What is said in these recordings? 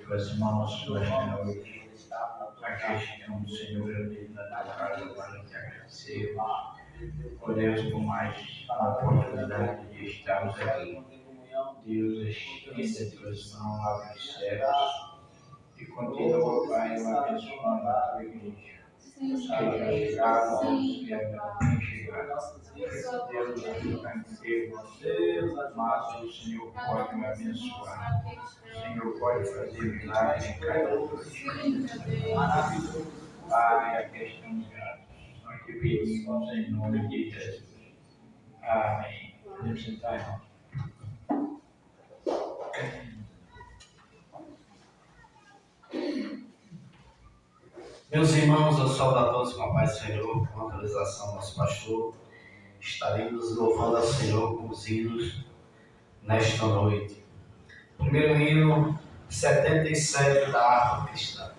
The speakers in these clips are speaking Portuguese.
tuas mãos nesta noite. Aqueles que estão, Senhor, reunidos na tua casa para te agradecer. Ó Deus, por mais a oportunidade de estarmos aqui. Deus, estende as tuas mãos, abre os céus e continua, Pai, abençoando a tua igreja. Os que já chegaram, os que ainda não têm chegado. Deus, fica inteiro, mas o Senhor pode me abençoar. O Senhor pode fazer milagres em cada um dos dias. Pai, a questão gratos. Nós te pedimos em nome de Jesus. Amém. Deus está irmão. Meus irmãos, eu saúdo a todos com a paz do Senhor, com a autorização do nosso pastor. Estaremos louvando ao Senhor com os hinos nesta noite. Primeiro hino, 77 da harpa cristã.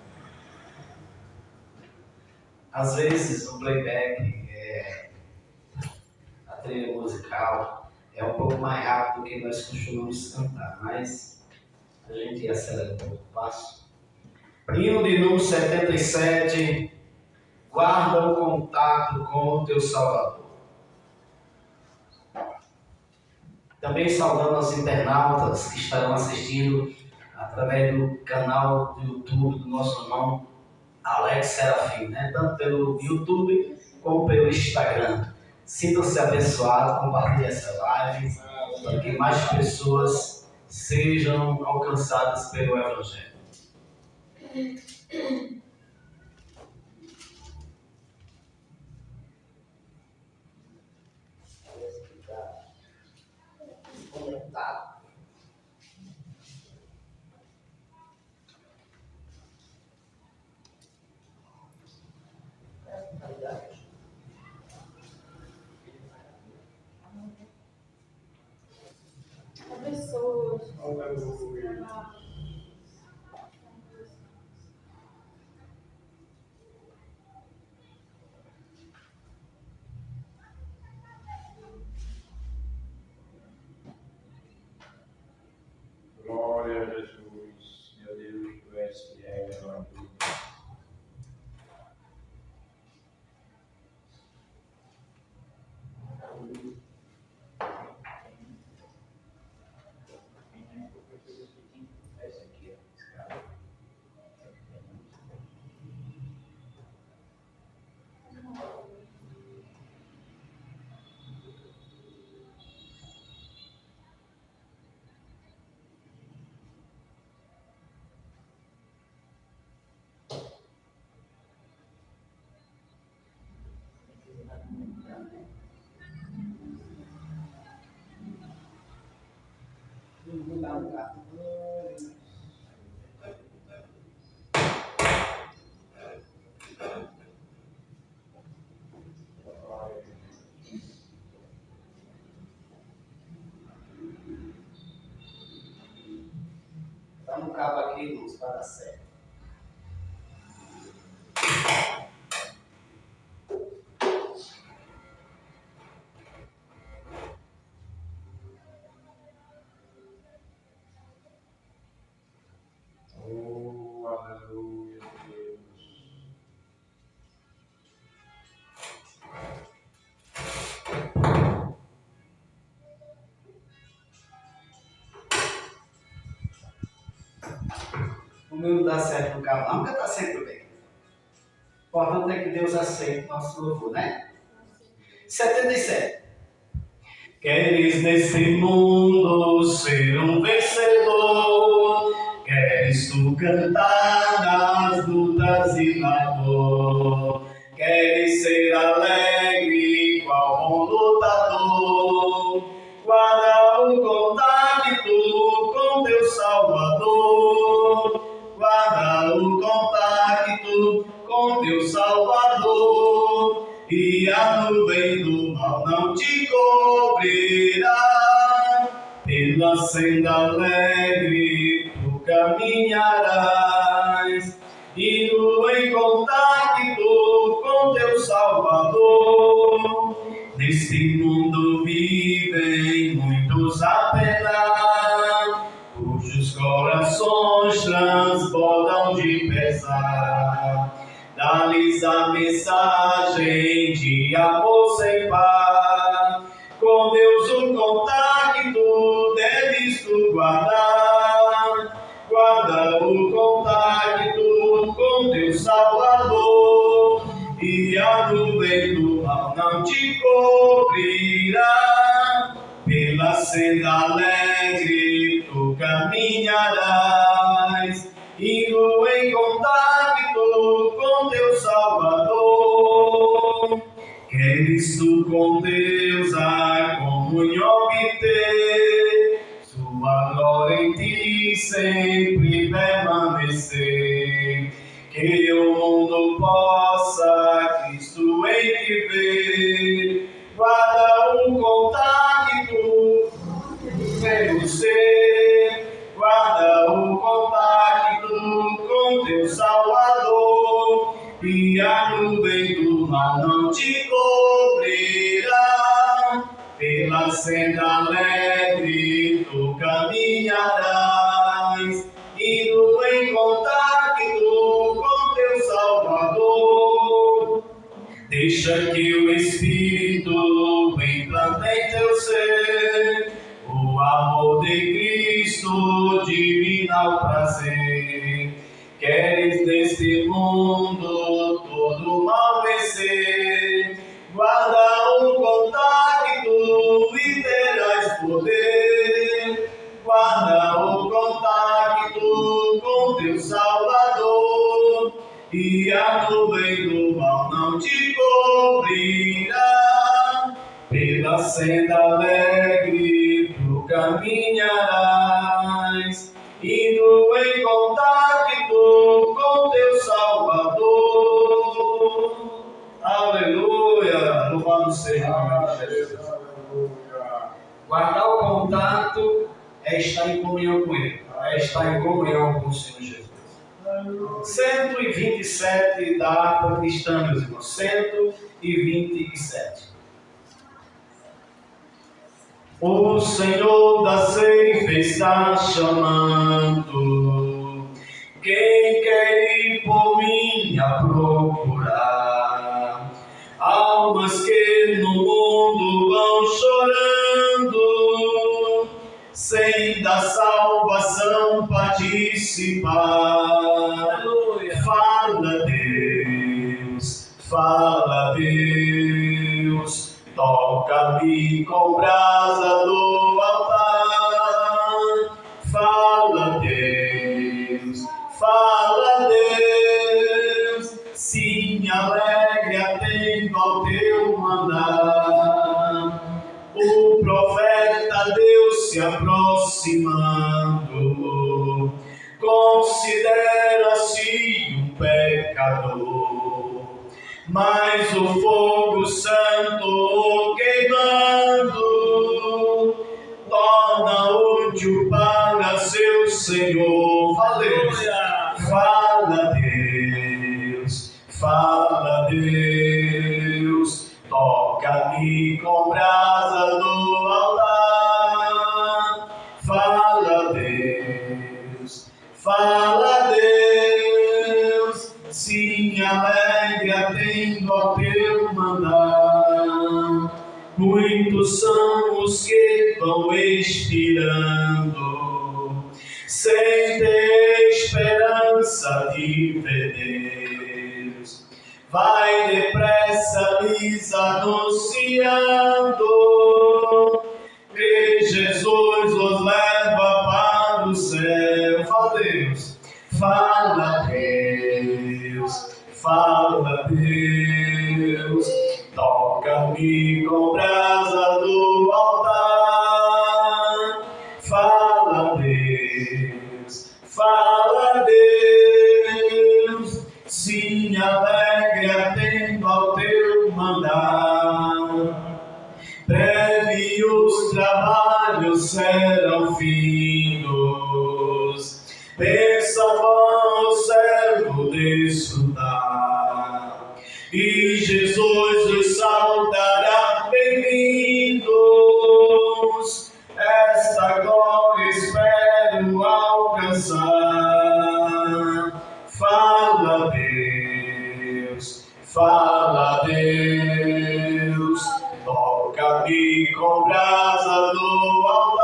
Às vezes o playback, a trilha musical, é um pouco mais rápido do que nós costumamos cantar, mas a gente acelera um pouco o passo. Hino de número 77, guarda o contato com o teu Salvador. Também saudando os internautas que estarão assistindo através do canal do YouTube do nosso irmão Alex Serafim, tanto pelo YouTube como pelo Instagram. Sintam-se abençoados, compartilhem essa live para que mais pessoas sejam alcançadas pelo Evangelho. Glória a Jesus, meu Deus, tu és fiel e agora tudo. Dá um cabo aqui, Luz, para dar certo. Oh, aleluia, Deus. O meu não dá certo no carro, não, porque está sempre bem. O importante é que Deus aceite nosso louvor, né? 77. Queres nesse mundo ser um vencedor? Queres tu cantar nas lutas e na dor? Queres ser alegre qual um lutador? Guarda o contato com teu Salvador. Guarda o contato com teu Salvador. E a nuvem do mal não te cobrirá. Pela senda alegre tu caminharás. Indo em contato com teu Salvador. Neste mundo vivem muitos a penar, cujos corações transformados transbordam de pesar. Dá-lhes a mensagem de amor sem par. Com Deus o contacto deves tu guardar. Guarda o contacto com teu Salvador, e a nuvem do mal não te cobrirá. Pela senda alegre tu caminharás, indo em contacto com teu Salvador. Queres tu com Deus a comunhão obter, sua glória em ti sempre permanecer. Que o mundo possa Cristo em ti ver. Guarda o contacto pelo ser, guarda o contacto com teu Salvador, e a nuvem do mal não te cobrirá. Pela senda alegre tu caminharás, indo em contacto com teu Salvador. Deixa que o Espírito implante em teu ser o amor de Cristo, divino prazer. Queres neste mundo todo mal vencer? Guarda o contacto e terás poder. Guarda o contacto com teu Salvador, e a nuvem do mal não te cobrirá. Pela senda alegre tu caminharás, indo em contacto com teu Salvador. Aleluia! Louvado seja o nome de Jesus. Guardar o contato é estar em comunhão com Ele, é estar em comunhão com o Senhor Jesus. 127 da harpa cristã, meus irmãos. 127. O Senhor da ceifa está chamando. Quem quer ir por mim a procurar? Almas que no mundo vão chorando, sem da salvação participar. Fala Deus, toca-me com brasa do altar. Fala Deus, sim, alegre atento ao teu mandar. O profeta Deus se aproximando, considera-se um pecador, mas o fogo santo queimando torna útil para seu Senhor. Fala Deus, toca-me com brasa do altar. Fala Deus, sim, alegre atendo ao teu mandar. Muitos são os que vão expirando, sem ter esperança de ver Deus. Vai depressa lhes anunciando que Jesus os leva para o céu. Fala Deus, toca-me com brasa do altar. Fala Deus, sim, alegre atento ao teu mandar. Breve os trabalhos serão findos, pensa vão o servo desfrutar, e Jesus os saudará bem-vindo. Fala, Deus, toca-me com brasa do altar.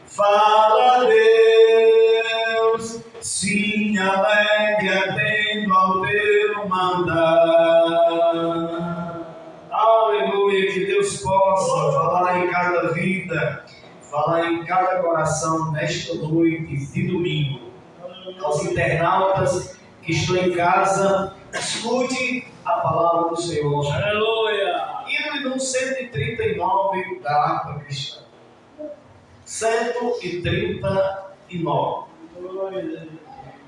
Fala, Deus, sim, alegre atento ao teu mandar. Aleluia, que Deus possa falar em cada vida, falar em cada coração nesta noite de domingo. Aos internautas que estão em casa, escute a palavra do Senhor. Aleluia! Hino 139 da harpa cristã. 139.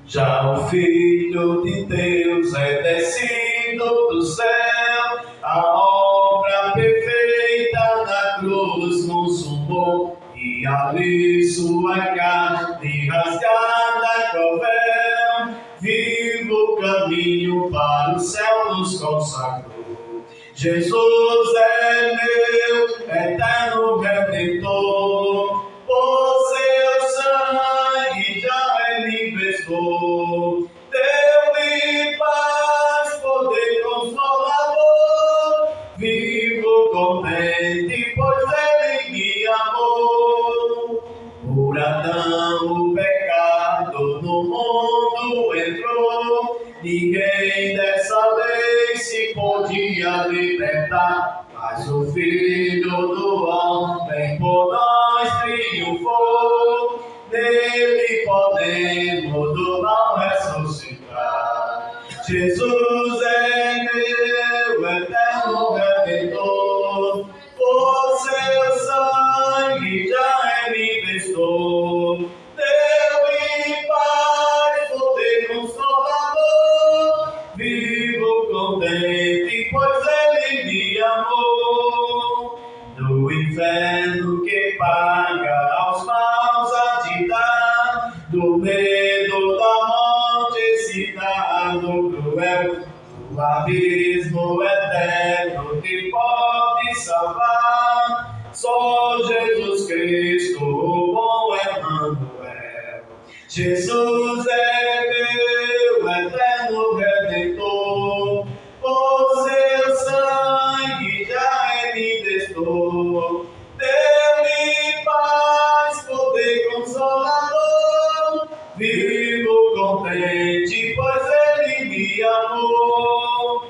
Já o Filho de Deus é descido do céu, a obra perfeita da cruz consumou, e ali sua carne rasgada croveu, vivo caminho para o céu nos consagrou. Jesus é meu eterno Redentor, por seu sangue já ele investou. Deu-me paz, poder consolador, vivo contente, pois ele me amou. Por Adão o pecado no mundo entrou, ninguém dessa lei se podia libertar, mas o Filho do Homem por nós triunfou. Nele podemos do mal ressuscitar. Jesus é meu eterno Redentor, por seu sangue já ele investou. Deu-me paz, poder consolador, vivo contente, pois ele me amou. Do inferno que paga aos maus a te dar, do medo da morte excitado cruel, do abismo eterno te pode salvar. Só Jesus Cristo, o bom Emmanuel. Jesus é meu eterno Redentor, por seu sangue já ele destou. Deu-me paz, poder consolador, vivo contente, pois ele me amou.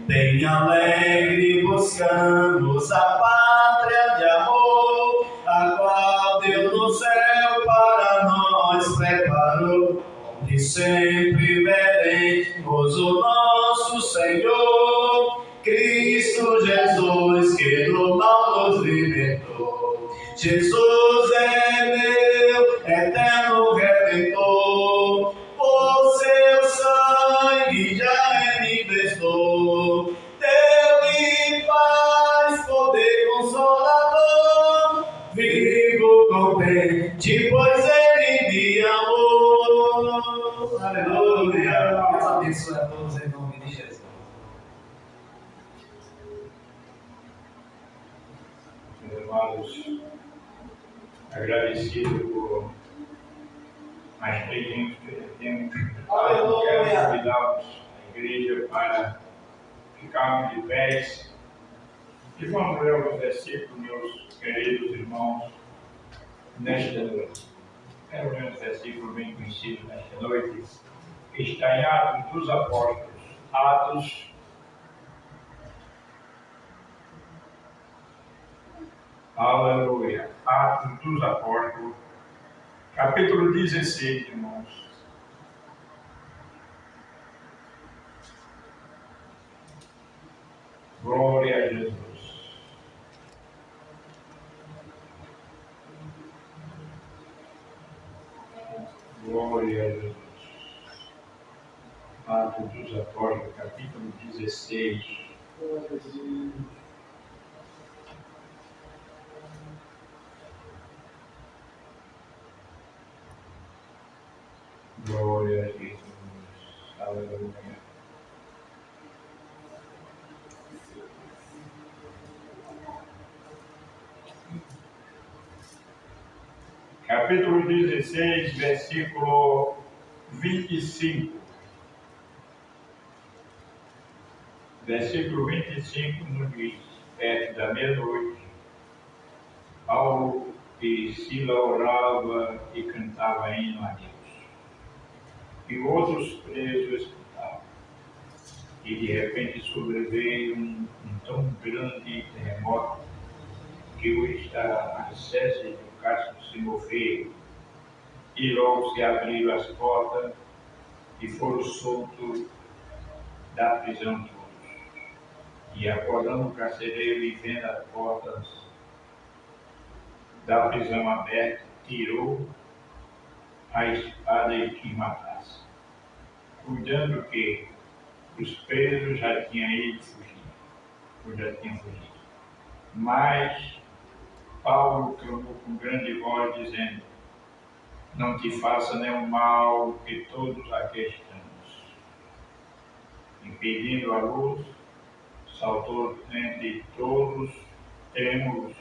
Bem alegre buscamos a pátria de amor, a qual Deus no céu para nós preparou, onde sempre veremos o nosso Senhor, Cristo Jesus, que do mal nos libertou. Jesus é meu eterno Redentor, por seu sangue já ele investou. Deu-me paz, poder consolador, vivo contente, pois ele me amou. Aleluia! Deus abençoe a todos em nome de Jesus. Meus irmãos, agradecido por mais 3 anos que temos. Quero convidá-los à igreja para ficarmos de pés e vamos ler os versículos, meus queridos irmãos, nesta noite. Quero ler um versículo bem conhecido nesta noite, que está em Atos dos Apóstolos. Atos, aleluia, Atos dos Apóstolos, capítulo 16, irmãos. Glória a Jesus. Glória a Jesus. Atos dos Apóstolos, capítulo 16. Glória a Jesus. Aleluia. Capítulo 16, versículo 25, versículo 25 nos diz: perto da meia-noite, Paulo e Sila orava e cantava hino a Deus. E outros presos escutavam. E de repente sobreveio um tão grande terremoto que os alicerces do castro se moveram, e logo se abriram as portas e foram soltos da prisão todos. E acordando o carcereiro e vendo as portas da prisão aberta, tirou a espada e quis matasse, cuidando que os presos já tinham ido fugido. Mas Paulo clamou com grande voz, dizendo: não te faça nenhum mal, que todos aqui estamos. Impedindo a luz, saltou entre todos trêmulos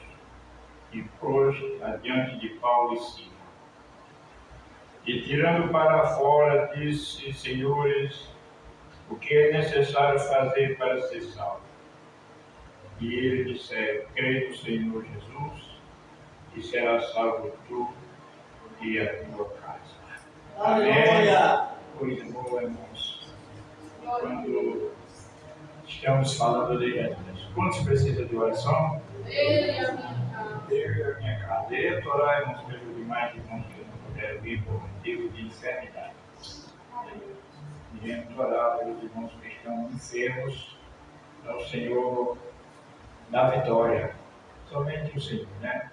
e pôs adiante de Paulo e Sila. E tirando para fora, disse: senhores, o que é necessário fazer para ser salvo? E ele disseram: crê no Senhor Jesus, e será salvo tu e a tua casa. Amém. Coisa boa, irmãos. Quando estamos falando de Jesus, quantos precisam de oração? Eu e a minha casa. Eu estou lá, irmãos, pelo demais irmãos que não puderam vir por motivo de enfermidade. Iremos orar pelos irmãos que estão enfermos, ao Senhor da vitória. Somente o Senhor, né?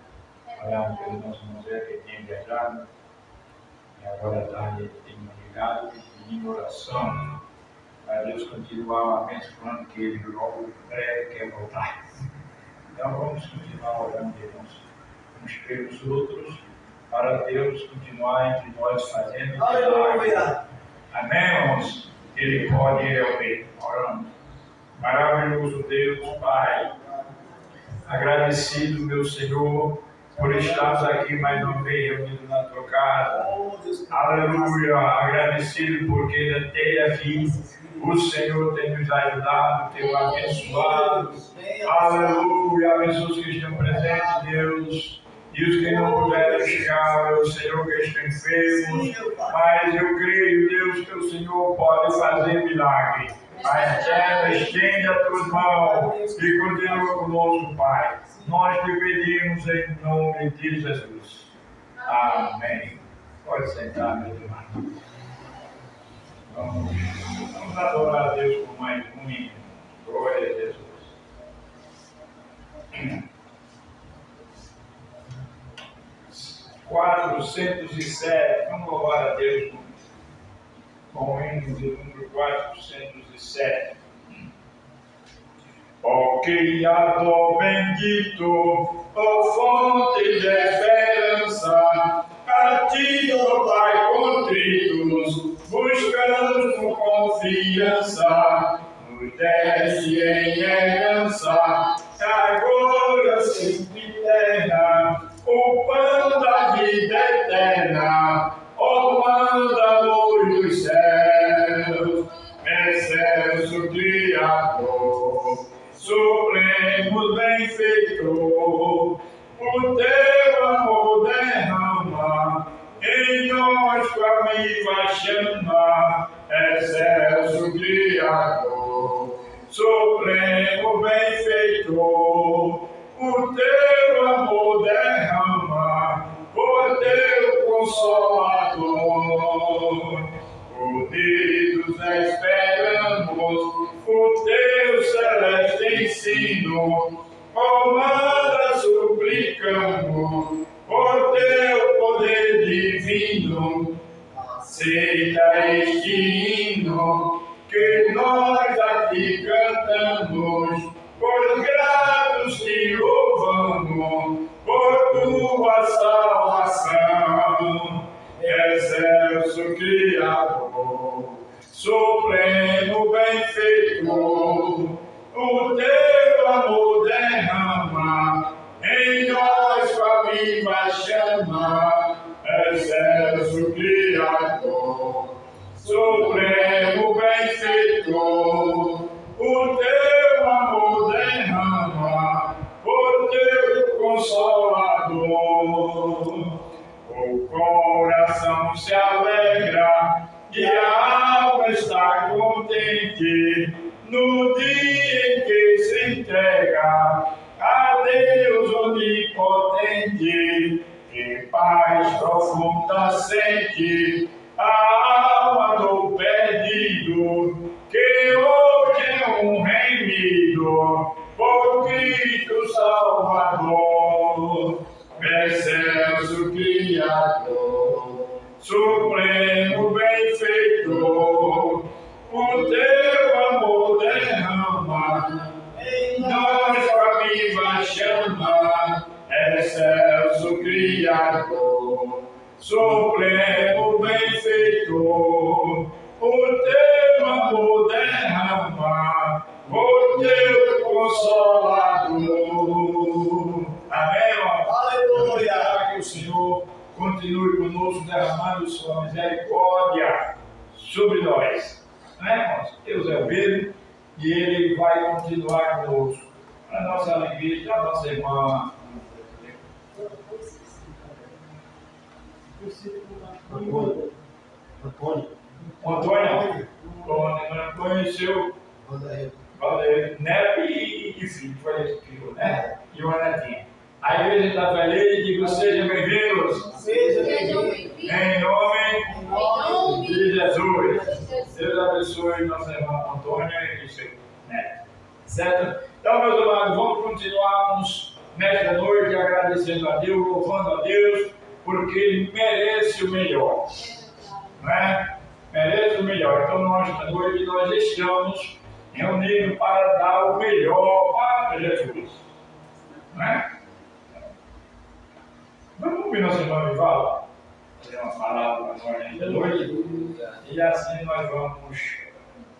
Oramos pelos nossos irmãos que têm viajado, e agora à tarde tem ligado e pedindo oração para Deus continuar abençoando, que Ele logo breve quer voltar. Então vamos continuar orando, irmãos, uns pelos outros, para Deus continuar entre nós fazendo milagres. Amém, irmãos? Ele pode e é o bem. Oramos. Maravilhoso Deus, Pai, agradecido, meu Senhor, por estarmos aqui mais uma vez reunidos na tua casa. Aleluia, agradecido porque até aqui o Senhor tem nos ajudado, tem nos abençoado. Aleluia, abençoa os que estão presentes, Deus. E os que não puderam chegar, meu Senhor, que estão enfermos. Mas eu creio, Deus, que o Senhor pode fazer milagre. Pai, estende as tuas mãos e continua conosco, Pai. Nós te pedimos em nome de Jesus. Amém. Pode sentar, meu irmão. Vamos adorar a Deus por mais um minuto. Glória a Jesus. (407). Vamos louvar a Deus com o hino de número 407. Ó Criador bendito, ó fonte de esperança, a ti, ó Pai, contritos, buscamos com confiança, nos deste em herança, agora sempre eterna, o pão da vida eterna, ó manda-nos dos céus, excelso Criador, supremo benfeitor, o teu amor derrama, em nós com a viva chama, excelso Criador, supremo benfeitor, o teu amor derrama, o teu consolador, unidos esperamos o teu celeste ensino, comanda suplicamos o teu poder divino, aceita este hino que nós aqui cantamos, por gratos te louvamos, por tua salvação, excelso Criador, supremo benfeitor, o teu amor derrama, em nós com a viva chama, excelso Criador, Supremo benfeitor, o teu amor derrama, o teu consolador. O coração se alegra e a alma está contente no dia em que se entrega a Deus onipotente. Que paz profunda sente a alma do perdido, que hoje é um remido por Cristo Salvador. Excelso Criador, supremo benfeitor, o teu amor derrama em nós com a viva chama. Excelso Criador, supremo benfeitor, o teu amor derrama, o teu consolador. Amém, irmão? Aleluia! Que o Senhor continue conosco derramando sua misericórdia sobre nós. Né, irmãos? Deus é o mesmo e Ele vai continuar conosco. A nossa alegria da nossa irmã Antônio conheceu Valdeir Neto e filho, foi esse filho, né? E uma netinha. A igreja está feliz, digo, sejam bem-vindos. Sejam bem-vindos. Em nome de Jesus. Deus abençoe nossa irmã Antônia e seu neto. Certo? Então, meus amados, vamos continuarmos nesta noite agradecendo a Deus, louvando a Deus, porque Ele merece o melhor. Não é? Merece o melhor. Então, nesta noite nós estamos reunidos para dar o melhor para Jesus. Não é? Vamos ouvir nossa irmã Vivala fazer uma palavra para nós nesta noite. E assim nós vamos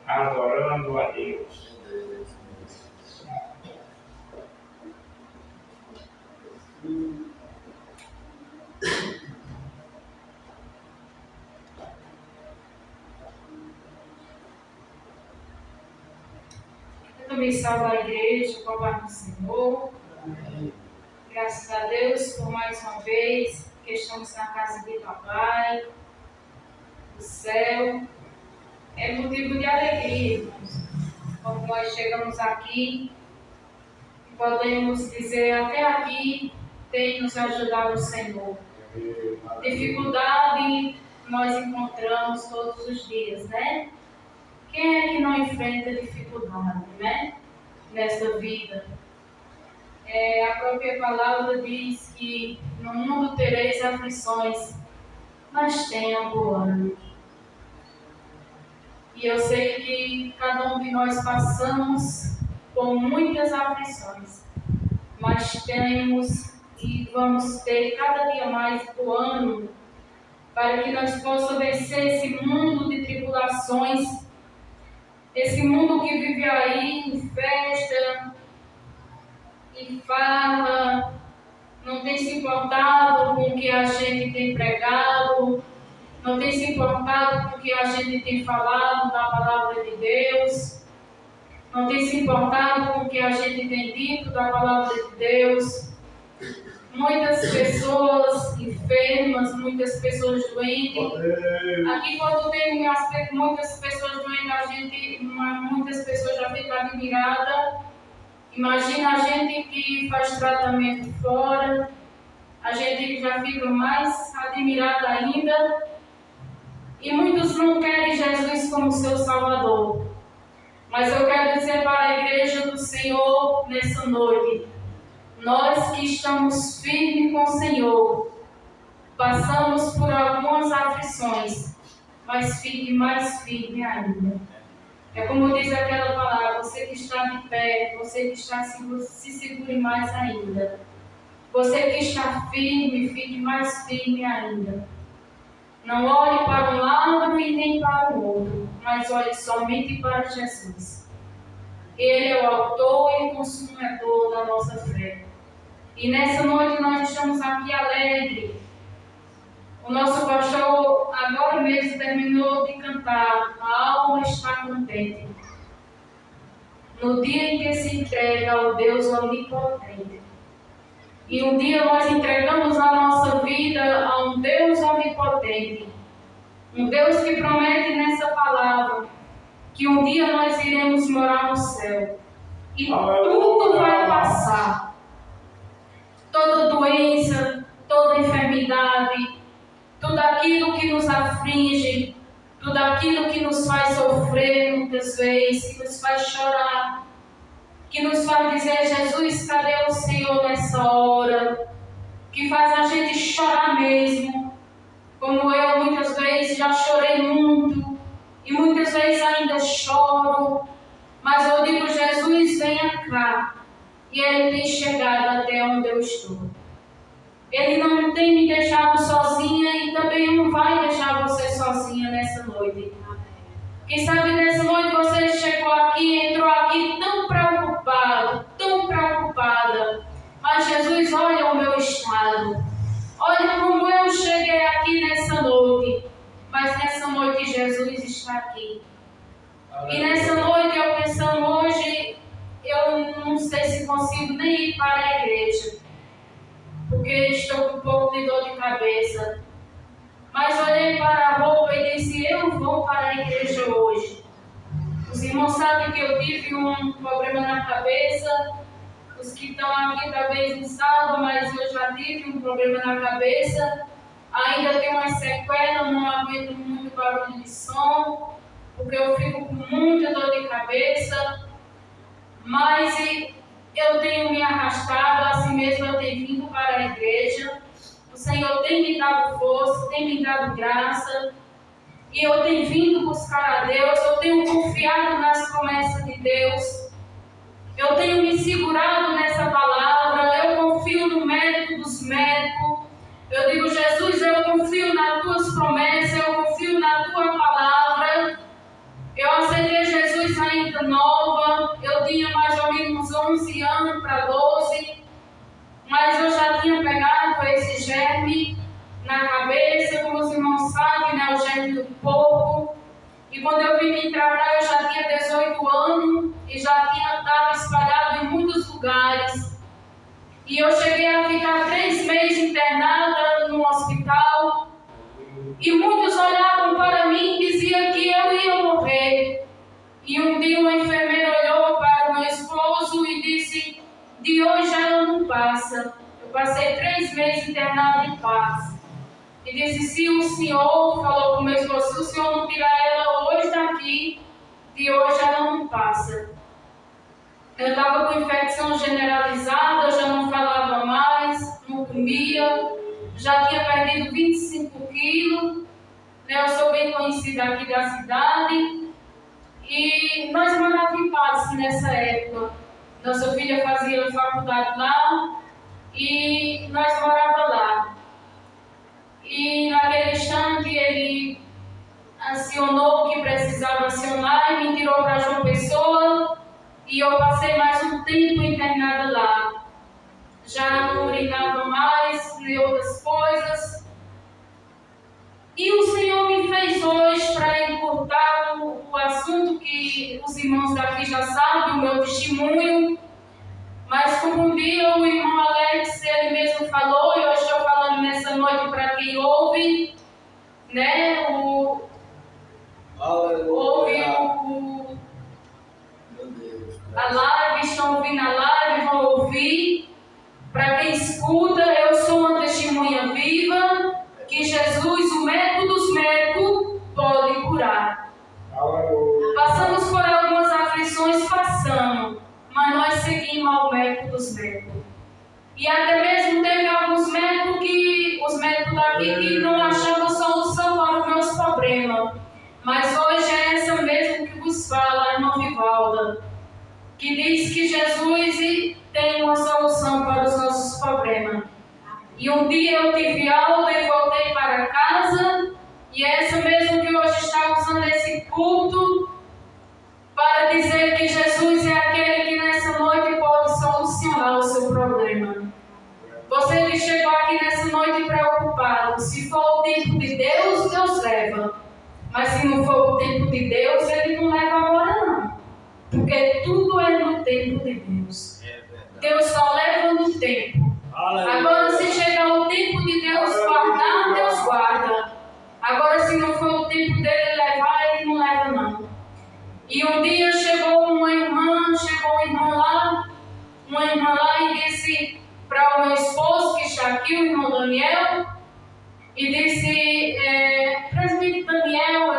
adorando a Deus. Eu também salvo a igreja, com a paz do Senhor. Graças a Deus por mais uma vez que estamos na casa de Papai, do céu. É motivo de alegria, irmãos, quando nós chegamos aqui e podemos dizer: até aqui tem nos ajudado o Senhor. Dificuldade nós encontramos todos os dias, né? Quem é que não enfrenta dificuldade, né? Nesta vida. A própria palavra diz que no mundo tereis aflições, mas tenham bom ânimo. E eu sei que cada um de nós passamos por muitas aflições, mas temos e vamos ter cada dia mais o ânimo para que nós possamos vencer esse mundo de tribulações, esse mundo que vive aí em festa, em farra, não tem se importado com o que a gente tem pregado, não tem se importado com o que a gente tem falado da palavra de Deus, não tem se importado com o que a gente tem dito da palavra de Deus. Muitas pessoas enfermas, muitas pessoas doentes. Aqui quando tem muitas pessoas doentes, muitas pessoas já ficam admiradas. Imagina a gente que faz tratamento fora, a gente já fica mais admirada ainda. E muitos não querem Jesus como seu Salvador. Mas eu quero dizer para a igreja do Senhor nessa noite: nós que estamos firmes com o Senhor, passamos por algumas aflições, mas fique mais firme ainda. É como diz aquela palavra: você que está de pé, você que está se segure mais ainda. Você que está firme, fique mais firme ainda. Não olhe para um lado e nem para o outro, mas olhe somente para Jesus. Ele é o autor e o consumador da nossa fé. E nessa noite nós estamos aqui alegres. O nosso pastor agora mesmo terminou de cantar, a alma está contente. No dia em que se entrega ao Deus onipotente. E um dia nós entregamos a nossa vida a um Deus onipotente. Um Deus que promete nessa palavra que um dia nós iremos morar no céu. E tudo vai passar. Toda doença, toda enfermidade, tudo aquilo que nos aflige, tudo aquilo que nos faz sofrer muitas vezes, que nos faz chorar, que nos faz dizer: Jesus, cadê o Senhor nessa hora? Que faz a gente chorar mesmo, como eu muitas vezes já chorei muito, e muitas vezes ainda choro, mas eu digo: Jesus, venha cá, e Ele tem chegado até onde eu estou. Ele não tem me deixado sozinha e também não vai deixar você sozinha nessa noite. Quem sabe nessa noite você chegou aqui, entrou aqui tão preocupado, tão preocupada. Mas Jesus, olha o meu estado. Olha como eu cheguei aqui nessa noite. Mas nessa noite Jesus está aqui. E nessa noite eu pensando hoje, eu não sei se consigo nem ir para a igreja, porque estou com um pouco de dor de cabeça. Mas olhei para a roupa e disse: eu vou para a igreja hoje. Os irmãos sabem que eu tive um problema na cabeça. Os que estão aqui talvez não saibam, mas eu já tive um problema na cabeça. Ainda tenho uma sequela, não aguento muito barulho de som, porque eu fico com muita dor de cabeça. Mas eu tenho me arrastado, assim mesmo eu tenho vindo para a igreja. O Senhor tem me dado força, tem me dado graça. E eu tenho vindo buscar a Deus, eu tenho confiado nas promessas de Deus. Eu tenho me segurado nessa palavra, eu confio no médico dos médicos. Eu digo: Jesus, eu confio nas tuas promessas, eu confio na tua palavra. Eu aceitei Jesus ainda nova, eu tinha mais ou menos 11 anos para 12, mas eu já tinha pegado esse germe na cabeça, como os irmãos sabem, né, o germe do corpo. E quando eu vim me tratar, eu já tinha 18 anos e já tinha estado espalhado em muitos lugares. E eu cheguei a ficar 3 meses internada no hospital. E muitos olhavam para mim e diziam que eu ia morrer. E um dia uma enfermeira olhou para o meu esposo e disse: de hoje ela não passa. Eu passei 3 meses internada em paz. E disse: se o senhor, falou para o meu esposo, se o senhor não tirar ela hoje daqui, de hoje ela não passa. Eu estava com infecção generalizada, eu já não falava mais, não comia, já tinha perdido 25 quilos, né? Eu sou bem conhecida aqui da cidade. E nós morávamos em Patos nessa época. Nossa filha fazia faculdade lá e nós morávamos lá. E naquele instante ele acionou o que precisava acionar e me tirou para João Pessoa. E eu passei mais um tempo internada lá. Já não urinava mais, nem outras coisas. E o Senhor me fez hoje para encurtar o assunto que os irmãos daqui já sabem, o meu testemunho. Mas como um dia o irmão Alex, ele mesmo falou, e eu estou falando nessa noite para quem ouve, né? A live, estão ouvindo a live, vão ouvir. Para quem escuta, eu sou uma testemunha viva que Jesus, o médico dos médicos, pode curar. Passamos por algumas aflições, passamos, mas nós seguimos ao médico dos médicos. E até mesmo teve alguns médicos os médicos daqui que não achavam solução para os meus problemas. Mas hoje é essa mesmo que vos fala, a irmã Vivalda, que diz que Jesus tem uma solução para os nossos problemas. E um dia eu tive aula e voltei para casa, e é essa mesmo que hoje está usando esse culto para dizer que Jesus é aquele que nessa noite pode solucionar o seu problema. Você que chegou aqui nessa noite preocupado, se for tempo de Deus, Deus leva. Mas se não for o tempo de Deus, Ele não leva agora não. Porque tudo é no tempo de Deus. Deus só leva no tempo. Agora, se chegar o tempo de Deus guardar, Deus guarda. Agora, se não for o tempo dele levar, Ele não leva não. E um dia chegou uma irmã lá e disse para o meu esposo, que está aqui, o irmão Daniel, e disse, presbítero Daniel,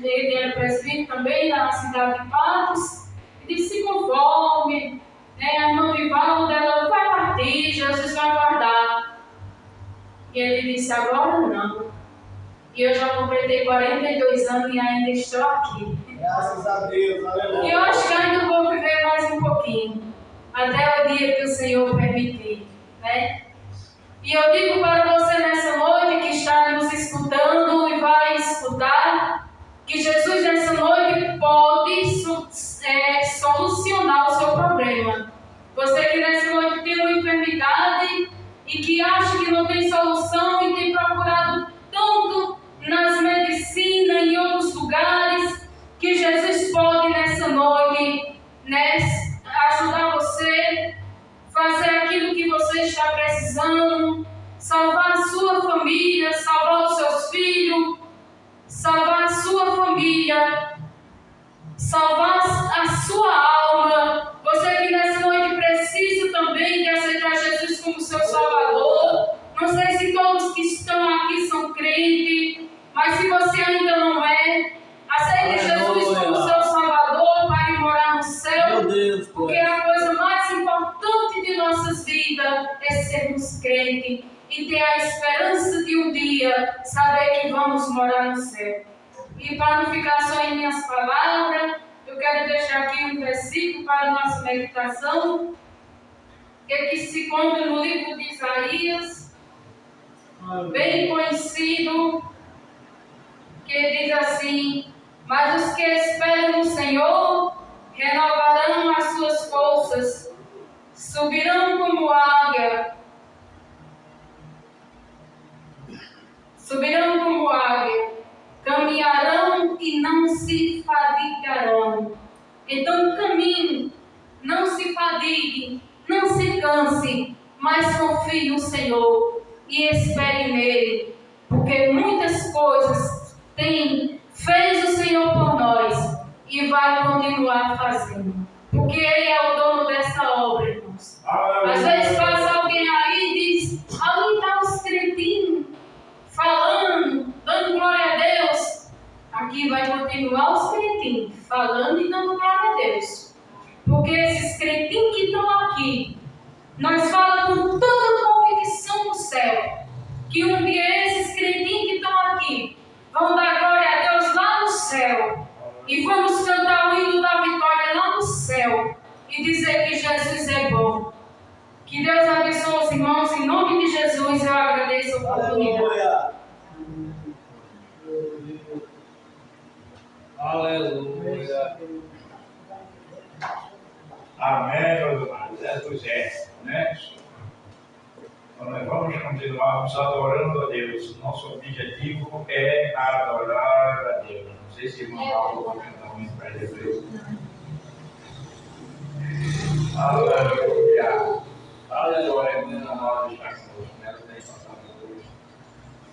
ele era presbítero também na cidade de Patos, e disse, se conforme, a irmã Vivalda, ela vai partir, Jesus vai guardar. E ele disse, agora não. E eu já completei 42 anos e ainda estou aqui. Graças a Deus, aleluia. E eu acho que ainda vou viver mais um pouquinho, até o dia que o Senhor permitir, né? E eu digo para você nessa noite que está nos escutando e vai escutar, que Jesus nessa noite pode solucionar o seu problema. Você que nessa noite tem uma enfermidade e que acha que não tem solução e tem procurado tanto nas medicinas e em outros lugares, que Jesus pode nessa noite, ajudar você, fazer aquilo que você está precisando, salvar a sua família, salvar os seus filhos, salvar a sua família, salvar a sua alma. Você que nessa noite precisa também de aceitar Jesus como seu Salvador. Não sei se todos que estão aqui são crentes, mas se você ainda não é, aceite Jesus como seu Salvador para ir morar no céu. Meu Deus, porque a coisa mais importante de nossas vidas é sermos crentes e ter a esperança de um dia saber que vamos morar no céu. E para não ficar só em minhas palavras, eu quero deixar aqui um versículo para a nossa meditação, que se encontra no livro de Isaías, bem conhecido, que diz assim: mas os que esperam no Senhor renovarão as suas forças, subirão como águia, caminharão e não se fadigarão. Então caminhe, não se fadigue, não se canse, mas confie no Senhor e espere nele, porque muitas coisas fez o Senhor por nós e vai continuar fazendo, porque Ele é o dono dessa obra, irmãos. Às vezes passa alguém aí e diz: ali está os cretinhos falando, dando glória a Deus. Aqui vai continuar os cretinhos falando e dando glória a Deus, porque esses cretinhos que estão aqui, nós falamos com toda a convicção do céu, que um dia esses cretinhos que estão aqui vão dar glória a Deus lá no céu, e vamos cantar o hino da vitória lá no céu, e dizer que Jesus é bom. Que Deus abençoe os irmãos, em nome de Jesus eu agradeço a oportunidade. Aleluia. Amém, meus amados. É do gesto, né? Então, nós vamos continuarmos adorando a Deus. Nosso objetivo é adorar a Deus. Não sei se o irmão Paulo vai cantar muito para Deus. Aleluia. Aleluia. Minha amada está conosco. Ela tem passado por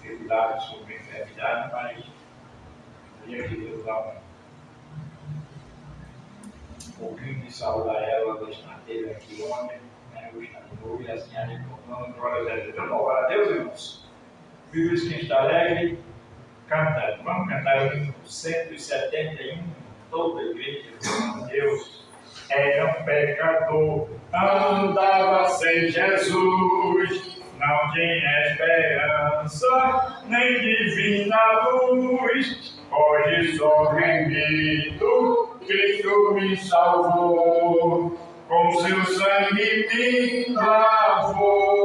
dificuldades sobre a enfermidade, mas no dia que Deus dá um pouquinho de saúde a ela, ela esteve aqui ontem, hoje está de novo, e assim a gente continua glória a Deus. Vamos louvar a Deus, irmãos. Vive quem está alegre, canta. Vamos cantar o hino 171, toda a igreja, Deus era um pecador, andava sem Jesus, não tinha esperança, nem divina luz. Hoje sou remido, Cristo me salvou, com seu sangue me lavou.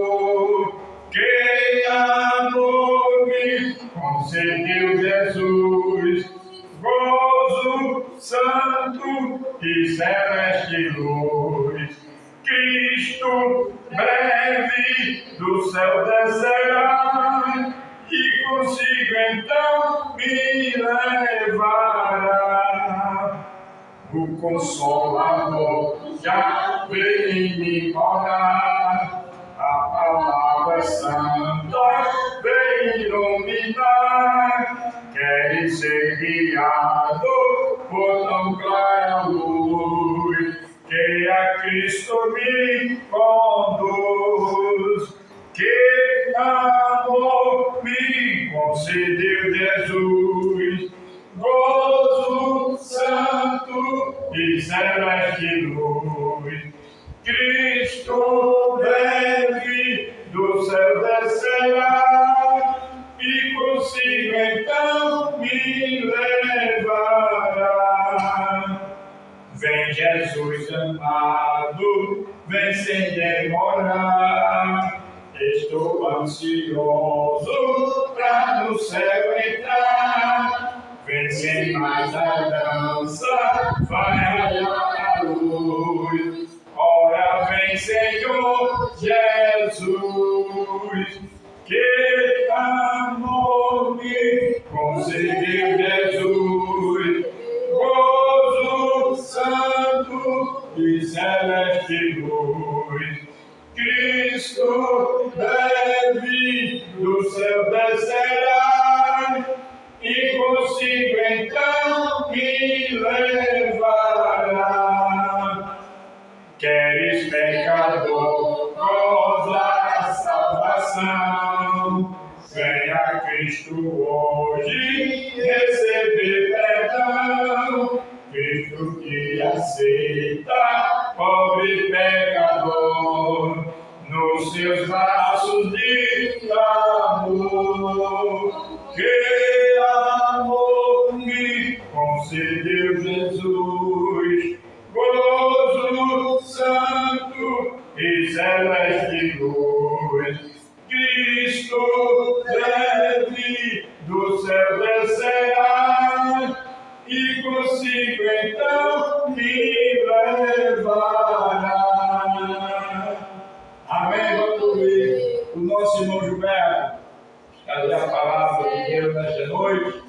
Que amor me concedeu Jesus, gozo santo e celeste luz. Cristo breve do céu descerá, e consigo então me levará. O Consolador já veio me morar, a palavra santa veio iluminar. Queres ser guiado por tão clara luz, que a Cristo me conduz. Que amor me concedeu Jesus, gozo santo e celeste luz. Cristo breve do céu descerá, e consigo então me levará. Vem Jesus amado, vem sem demorar. Estou ansioso pra no céu entrar. Vem sem mais a dança, vai raiar a luz. Ora vem, Senhor Jesus. Que amor me concedeu Jesus, gozo santo e celeste luz. Cristo breve do céu descerá, e consigo então me levará. Queres, pecador, gozar a salvação? Venha Cristo hoje receber perdão. Cristo que aceita pobre pecador nos seus braços de amor. Que amor me concedeu Jesus, gozo santo e celeste luz. Cristo breve do céu descerá, e consigo então me levará. Amém. Vamos ouvir o nosso irmão Gilberto trazer a palavra de Deus nesta noite,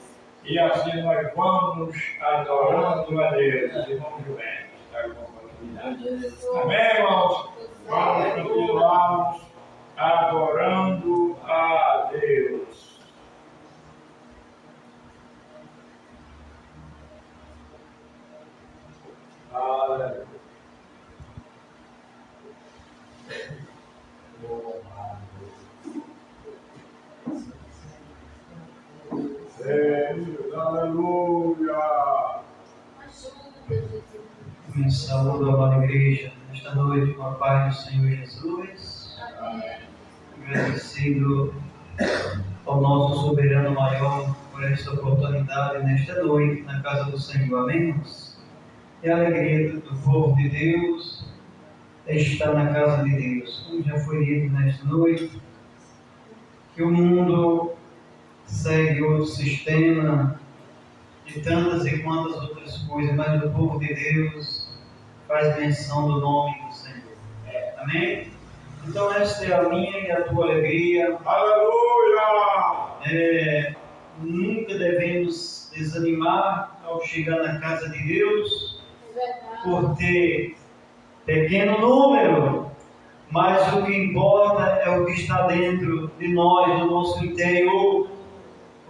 e assim nós vamos adorando a Deus. Irmão Gilberto, está com oportunidade. Amém, irmãos? Vamos continuarmos adorando a Deus. Aleluia. Aleluia. Me saúdo, amada igreja, nesta noite com a paz do Senhor Jesus. Amém. Agradecido ao nosso soberano maior por esta oportunidade nesta noite na casa do Senhor. Amém, irmãos? É a alegria do povo de Deus estar na casa de Deus. Como já foi dito nesta noite, que o mundo segue outro sistema de tantas e quantas outras coisas, mas o povo de Deus faz menção do nome do Senhor. Amém? Então esta é a minha e a tua alegria. Aleluia! Nunca devemos desanimar ao chegar na casa de Deus, por ter pequeno número, mas o que importa é o que está dentro de nós, do nosso interior.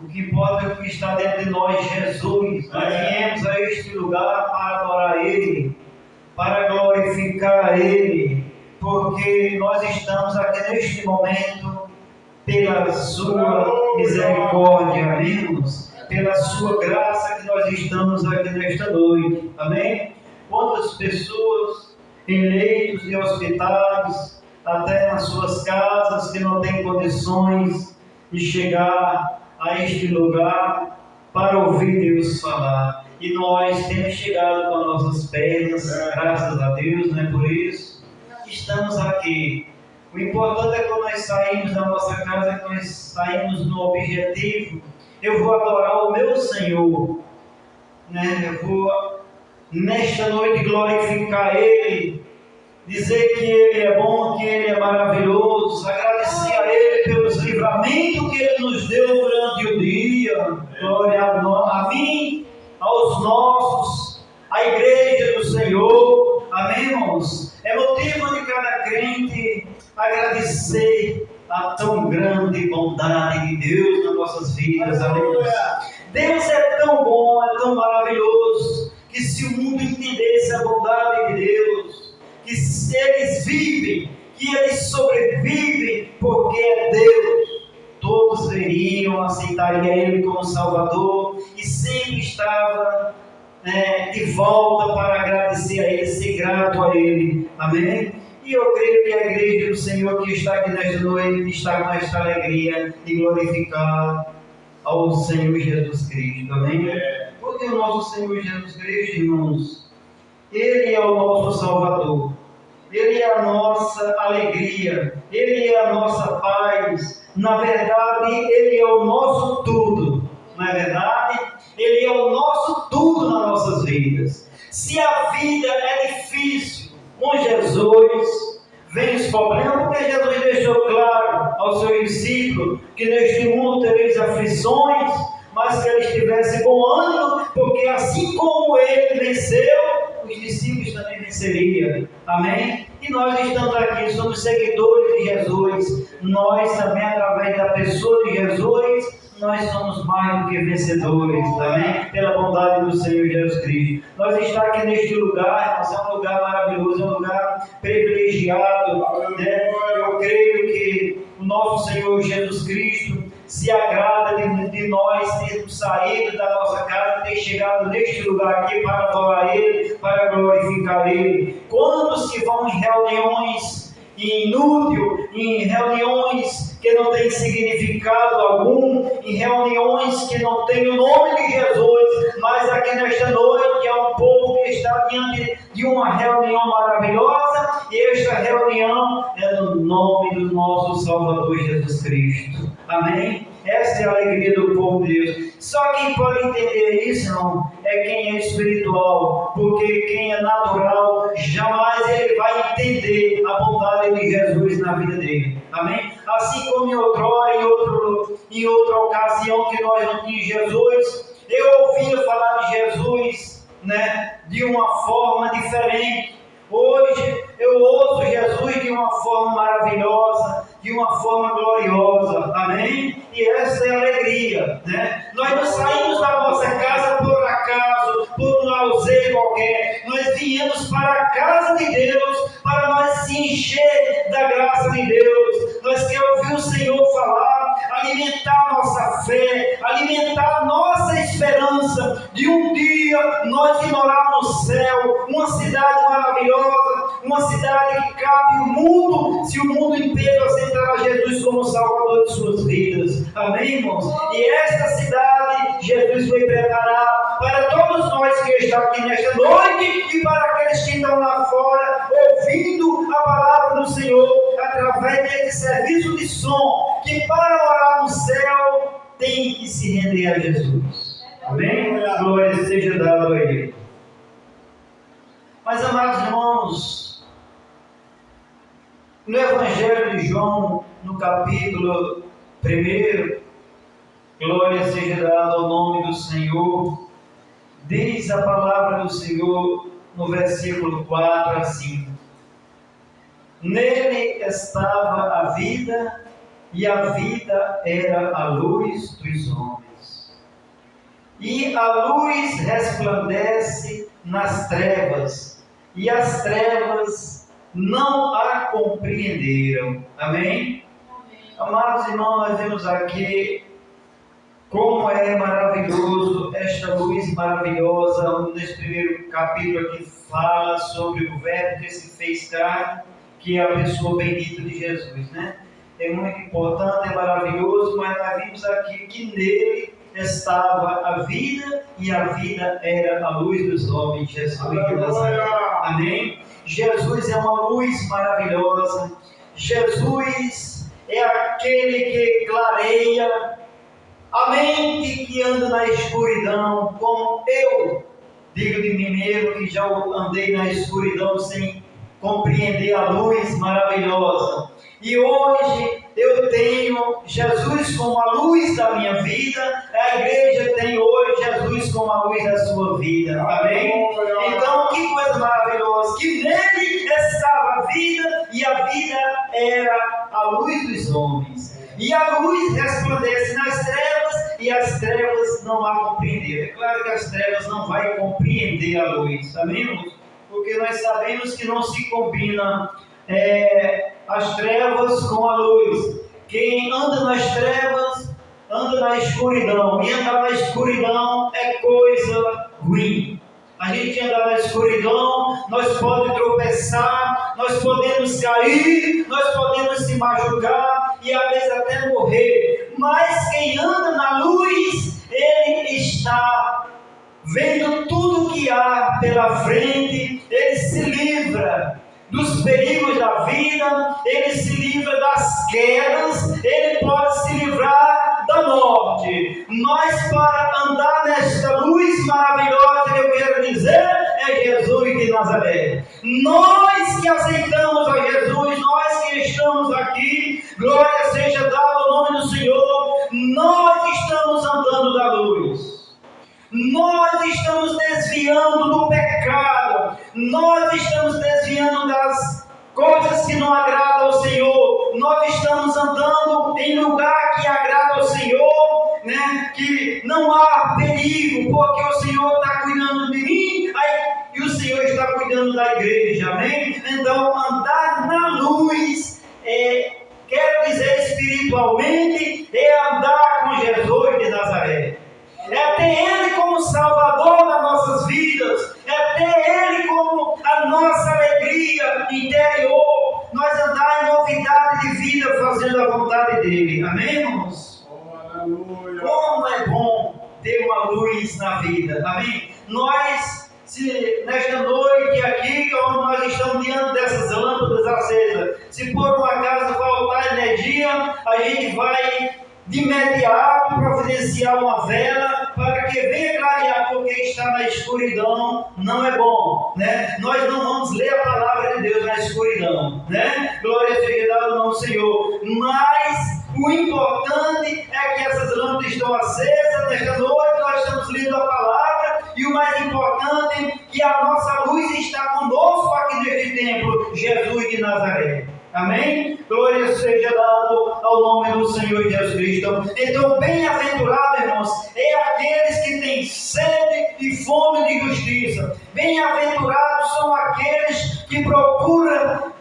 O que importa é o que está dentro de nós, Jesus. Nós viemos a este lugar para adorar Ele, para glorificar Ele, porque nós estamos aqui neste momento pela Sua misericórdia, amigos, pela Sua graça que nós estamos aqui nesta noite. Amém? Quantas pessoas em leitos de hospitais, até nas suas casas, que não têm condições de chegar a este lugar para ouvir Deus falar. E nós temos chegado com as nossas pernas, graças a Deus, não é por isso? Estamos aqui. O importante é quando nós saímos da nossa casa, que nós saímos no objetivo. Eu vou adorar o meu Senhor, né? Eu vou nesta noite glorificar Ele, dizer que Ele é bom, que Ele é maravilhoso, agradecer a Ele pelos livramentos que Ele nos deu durante o dia. Glória a mim, aos nossos, à igreja do Senhor. Amém, irmãos? É motivo de cada crente agradecer a tão grande bondade de Deus nas nossas vidas. Amém? Deus é tão bom, é tão maravilhoso, que se o mundo entendesse a bondade de Deus, que se eles vivem, que eles sobrevivem, porque é Deus, todos veriam, aceitariam Ele como Salvador, e sempre estava de volta para agradecer a Ele, ser grato a Ele. Amém? E eu creio que a igreja do Senhor que está aqui nesta noite está com esta alegria de glorificar ao Senhor Jesus Cristo. Amém? Porque o nosso Senhor Jesus Cristo, irmãos, Ele é o nosso Salvador. Ele é a nossa alegria. Ele é a nossa paz. Na verdade, Ele é o nosso tudo. Não é verdade? Ele é o nosso tudo nas nossas vidas. Se a vida é difícil com Jesus, vem os problemas, porque Jesus deixou claro ao seu discípulo que neste mundo tereis aflições, mas que ele estivesse com ânimo, porque assim como ele venceu, os discípulos também venceriam. Amém? E nós estamos aqui, somos seguidores de Jesus. Nós também, através da pessoa de Jesus, nós somos mais do que vencedores. Amém? Pela bondade do Senhor Jesus Cristo. Nós estamos aqui neste lugar, nós é um lugar maravilhoso, é um lugar privilegiado. Né? Eu creio que o nosso Senhor Jesus Cristo se agrada de nós termos saído da nossa casa, ter chegado neste lugar aqui para adorar Ele, para glorificar Ele. Quando se vão em reuniões inúteis, em reuniões que não têm significado algum, em reuniões que não têm o nome de Jesus, mas aqui nesta noite é um povo que está diante de uma reunião maravilhosa, e esta reunião é no nome do nosso Salvador Jesus Cristo. Amém? Essa é a alegria do povo de Deus. Só quem pode entender isso, não, é quem é espiritual, porque quem é natural, jamais ele vai entender a bondade de Jesus na vida dele. Amém? Assim como em outrora, em outra ocasião que nós não tínhamos Jesus, eu ouvia falar de Jesus, né, de uma forma diferente. Hoje eu ouço Jesus de uma forma maravilhosa, de uma forma gloriosa. Amém? E essa é a alegria, né? Nós não saímos da nossa casa por acaso, por um lazer qualquer. Nós viemos para a casa de Deus, para nós se encher da graça de Deus. Nós queremos ouvir o Senhor falar, alimentar nossa fé, alimentar nossa esperança de um dia nós ir morar no céu, uma cidade maravilhosa, uma cidade que cabe o mundo, se o mundo inteiro aceitar a Jesus como Salvador de suas vidas. Amém, irmãos? E esta cidade Jesus foi preparar para todos nós que estão aqui nesta noite e para aqueles que estão lá fora ouvindo a palavra do Senhor através desse serviço de som, que para morar no céu tem que se render a Jesus. Amém? Glória seja dada a Ele. Mas, amados irmãos, no Evangelho de João, no capítulo 1, glória seja dada ao nome do Senhor, diz a palavra do Senhor no versículo 4 assim: nele estava a vida, e a vida era a luz dos homens. E a luz resplandece nas trevas, e as trevas não a compreenderam. Amém? Amados irmãos, nós vemos aqui como é maravilhoso esta luz maravilhosa. Nesse primeiro capítulo aqui fala sobre o verbo que se fez carne, que é a pessoa bendita de Jesus, né? É muito importante, é maravilhoso, mas nós vimos aqui que nele estava a vida, e a vida era a luz dos homens, Jesus de Nazaré. Amém? Jesus é uma luz maravilhosa. Jesus é aquele que clareia a mente que anda na escuridão, como eu digo de mim mesmo, que já andei na escuridão sem compreender a luz maravilhosa. E hoje eu tenho Jesus como a luz da minha vida, a igreja tem hoje Jesus como a luz da sua vida, amém? Então, que coisa maravilhosa, que nele estava a vida, e a vida era a luz dos homens. E a luz resplandece nas trevas, e as trevas não a compreenderam. É claro que as trevas não vão compreender a luz, amém, irmãos? Porque nós sabemos que não se combina as trevas com a luz. Quem anda nas trevas, anda na escuridão. E andar na escuridão é coisa ruim. A gente anda na escuridão, nós podemos tropeçar, nós podemos cair, nós podemos se machucar e às vezes até morrer. Mas quem anda na luz, ele está vendo tudo que há pela frente, ele se livra dos perigos da vida, ele se livra das quedas, ele pode se livrar da morte. Mas para andar nesta luz maravilhosa, eu quero dizer, é Jesus de Nazaré. Nós que aceitamos a Jesus, nós que estamos aqui, glória seja dada ao nome do Senhor, nós estamos andando da luz. Nós estamos desviando do pecado, nós estamos desviando das coisas que não agradam ao Senhor, nós estamos andando em lugar que agrada ao Senhor, né? Que não há perigo, porque o Senhor está cuidando de mim, e o Senhor está cuidando da igreja, amém? Então, andar na luz quero dizer espiritualmente, é andar com Jesus de Nazaré. É ter Ele como Salvador das nossas vidas, é ter Ele como a nossa alegria interior, nós andar em novidade de vida, fazendo a vontade dEle, amém, irmãos? Aleluia. Como é bom ter uma luz na vida, amém? Nós, nesta noite aqui, como nós estamos diante dessas lâmpadas acesas, se por um acaso faltar energia, a gente vai de imediato providenciar uma vela para que venha clarear, porque está na escuridão não é bom, né? Nós não vamos ler a palavra de Deus na escuridão, né? Glória seja dada ao nome do Senhor. Mas o importante é que essas lâmpadas estão acesas nesta noite, nós estamos lendo a palavra, e o mais importante é que a nossa luz está conosco aqui neste templo, Jesus de Nazaré. Amém? Glória seja dado ao nome do Senhor Jesus Cristo. Então, bem-aventurado, irmãos, é aqueles que têm sede e fome de justiça. Bem-aventurados são aqueles que procuram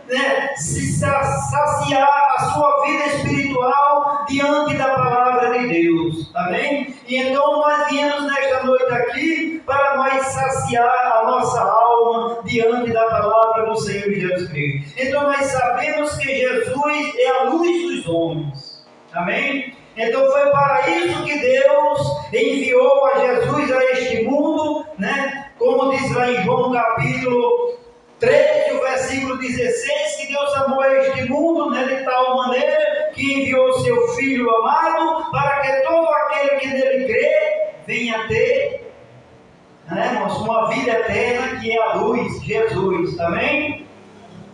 se saciar a sua vida espiritual diante da palavra de Deus. Amém? E então nós viemos nesta noite aqui para nós saciar a nossa alma diante da palavra do Senhor Jesus Cristo. Então nós sabemos que Jesus é a luz dos homens. Amém? Então foi para isso que Deus enviou a Jesus a este mundo, né? Como diz lá em João capítulo 3, o versículo 16, que Deus amou este mundo, né, de tal maneira que enviou o seu Filho amado, para que todo aquele que nele crê venha ter, né, irmãos, uma vida eterna, que é a luz, Jesus, amém?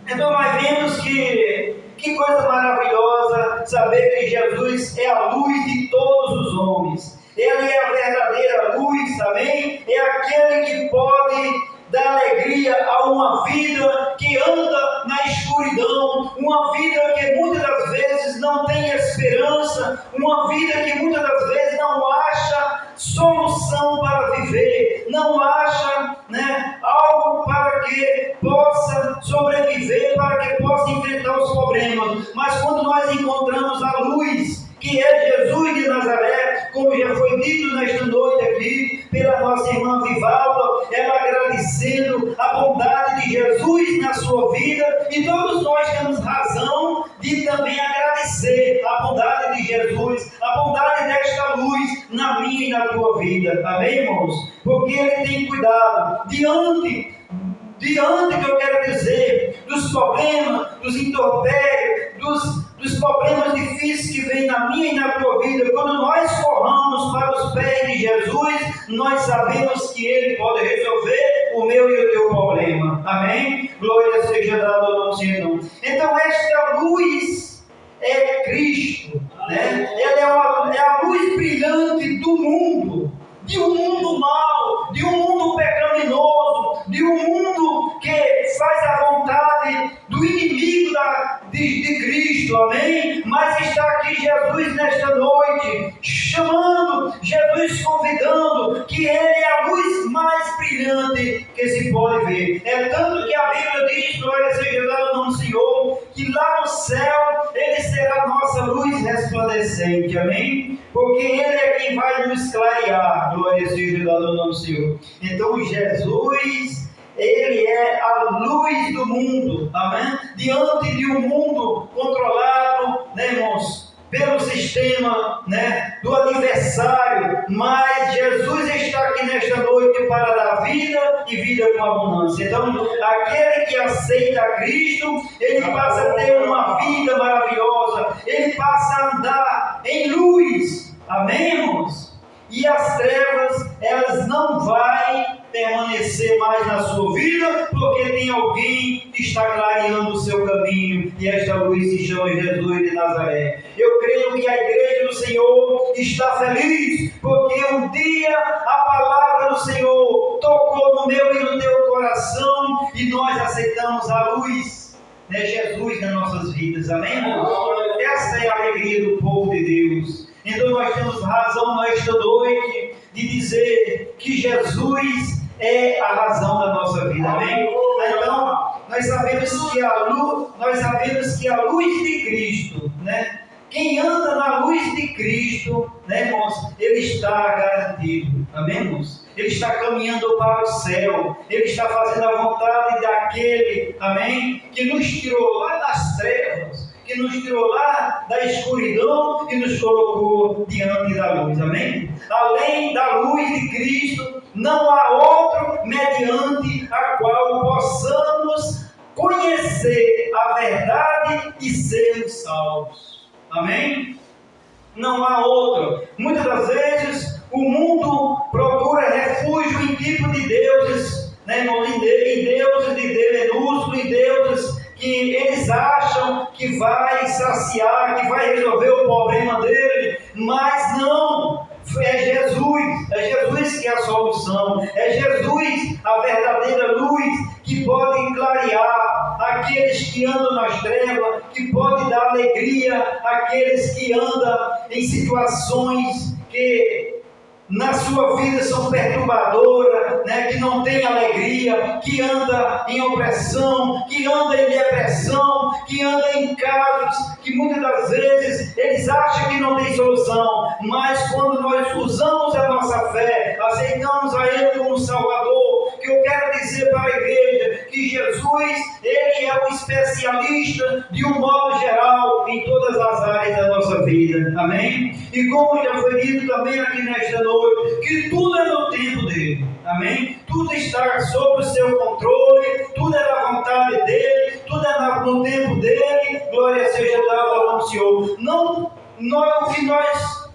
Então nós vemos que coisa maravilhosa saber que Jesus é a luz de todos os homens. Ele é a verdadeira luz, amém? É aquele que pode dar alegria a uma vida que anda na escuridão, uma vida que muitas das vezes não tem esperança, uma vida que muitas das vezes não acha solução para viver, não acha, né, algo para que possa sobreviver, para que possa enfrentar os problemas. Mas quando nós encontramos a luz, que é Jesus de Nazaré, como já foi dito nesta noite aqui, pela nossa irmã Vivalda, ela agradecendo a bondade de Jesus na sua vida, e todos nós temos razão de também agradecer a bondade de Jesus, a bondade desta luz na minha e na tua vida, amém, irmãos? Porque Ele tem cuidado diante que eu quero dizer, dos problemas, dos intempéries, dos problemas difíceis que vêm na minha e na tua vida. Quando nós corramos para os pés de Jesus, nós sabemos que Ele pode resolver o meu e o teu problema. Amém? Glória seja dada ao nome do Senhor. Então esta luz é Cristo, né? Ela é a luz brilhante do mundo, de um mundo mau, de um mundo pecaminoso, de um mundo que faz a vontade do inimigo de Cristo, amém? Mas está aqui Jesus nesta noite, chamando, Jesus convidando, que Ele é a luz mais brilhante que se pode ver. É tanto que a Bíblia diz, glória seja dada ao nome do Senhor, que lá no céu Ele será a nossa luz resplandecente, amém? Porque Ele é quem vai nos clarear, glória seja dada ao nome do Senhor. Então Jesus, Ele é a luz do mundo, amém? Diante de um mundo controlado, né, irmãos, pelo sistema, né, do adversário, mas Jesus está aqui nesta noite para dar vida e vida com abundância. Então, aquele que aceita Cristo, ele passa a ter uma vida maravilhosa, ele passa a andar em luz, amém, irmãos? E as trevas, elas não vão permanecer mais na sua vida, porque tem alguém que está clareando o seu caminho, e esta luz se chama Jesus de Nazaré. Eu creio que a igreja do Senhor está feliz, porque um dia a palavra do Senhor tocou no meu e no teu coração, e nós aceitamos a luz, né, Jesus nas nossas vidas, amém, irmãos? Essa é a alegria do povo de Deus. Então nós temos razão nesta noite de dizer que Jesus é a razão da nossa vida, amém? Então nós sabemos que a luz de Cristo, né? Quem anda na luz de Cristo, né, irmãos, ele está garantido, amém, irmãos? Ele está caminhando para o céu, ele está fazendo a vontade daquele, amém, que nos tirou lá das trevas, que nos tirou lá da escuridão e nos colocou diante da luz, amém? Além da luz de Cristo, não há outro mediante a qual possamos conhecer a verdade e sermos salvos, amém? Não há outro. Muitas das vezes o mundo procura refúgio em tipo de deuses, né, irmãos? Em deuses de D minúsculo, em deuses que eles acham que vai saciar, que vai resolver o problema dele, mas não, é Jesus que é a solução, é Jesus a verdadeira luz que pode clarear aqueles que andam nas trevas, que pode dar alegria àqueles que andam em situações que na sua vida são perturbadoras, né, que não tem alegria, que anda em opressão, que anda em depressão, que anda em casos que muitas das vezes eles acham que não tem solução, mas quando nós usamos a nossa fé, aceitamos a Ele como Salvador, que eu quero dizer para a igreja que Jesus, Ele é um especialista de um modo geral em todas as áreas da nossa vida, amém? E como já foi dito também aqui nesta noite, que tudo é no tempo dele, amém? Tudo está sob o seu controle, tudo é da vontade dele, tudo é no tempo dele, glória seja dada ao nome do Senhor. O que nós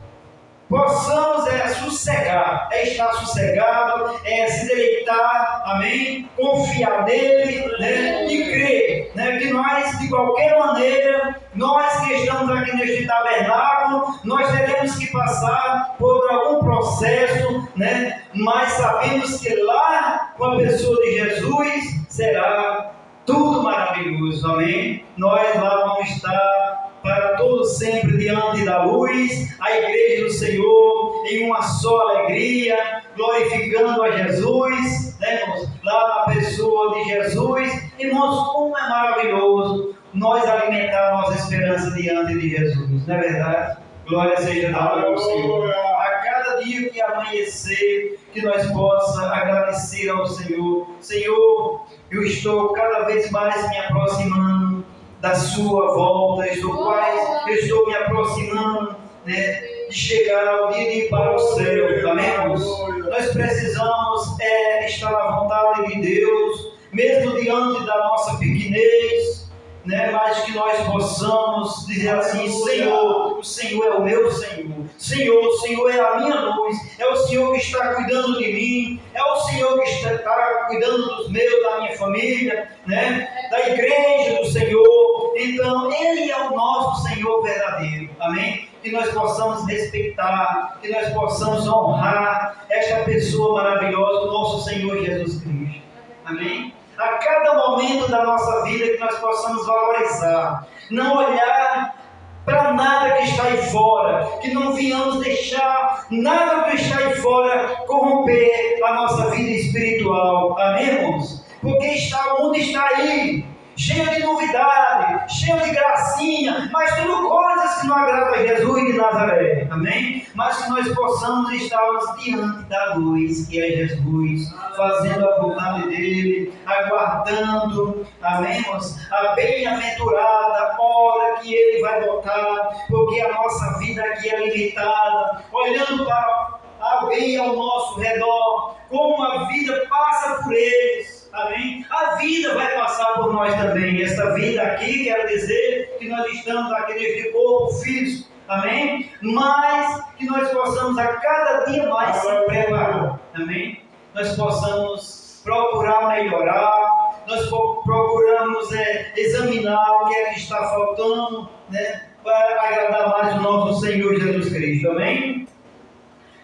possamos sossegar, estar sossegado, se deleitar, amém? Confiar nele, né? E crer, né? Que nós, de qualquer maneira, nós que estamos aqui neste tabernáculo, nós teremos que passar por algum processo, né? Mas sabemos que lá, com a pessoa de Jesus, será tudo maravilhoso, amém? Nós lá vamos estar para todos sempre diante da luz, a igreja do Senhor em uma só alegria, glorificando a Jesus, né, irmãos? Lá na pessoa de Jesus, irmãos, como é maravilhoso nós alimentar a nossa esperança diante de Jesus, não é verdade? Glória seja dada ao Senhor. A cada dia que amanhecer, que nós possamos agradecer ao Senhor. Senhor, eu estou cada vez mais me aproximando da sua volta, eu estou me aproximando, né, de chegar ao dia de ir para o céu, amém, irmãos? Nós precisamos estar na vontade de Deus, mesmo diante da nossa pequenez, né, mas que nós possamos dizer assim: Senhor, o Senhor é o meu Senhor. Senhor, o Senhor é a minha luz, é o Senhor que está cuidando de mim, é o Senhor que está cuidando dos meus, da minha família, né? Da igreja do Senhor. Então, Ele é o nosso Senhor verdadeiro, amém? Que nós possamos respeitar, que nós possamos honrar esta pessoa maravilhosa, o nosso Senhor Jesus Cristo, amém? A cada momento da nossa vida que nós possamos valorizar, não olhar para nada que está aí fora, que não venhamos deixar nada que está aí fora corromper a nossa vida espiritual, amém, irmãos? Porque o mundo está aí, cheio de novidade, cheio de gracinha, mas tudo coisas que não agradam a Jesus de Nazaré, amém? Mas que nós possamos estarmos diante da luz, que é Jesus, fazendo a vontade dele, aguardando, amém, irmãos? A bem-aventurada hora que ele vai voltar, porque a nossa vida aqui é limitada, olhando para alguém ao nosso redor, como a vida passa por eles. Amém? A vida vai passar por nós também. Esta vida aqui quer dizer que nós estamos aqui neste corpo físico. Amém? Mas que nós possamos a cada dia mais se preparar. Amém? Nós possamos procurar melhorar. Nós procuramos examinar o que é que está faltando, né, para agradar mais o nosso Senhor Jesus Cristo. Amém?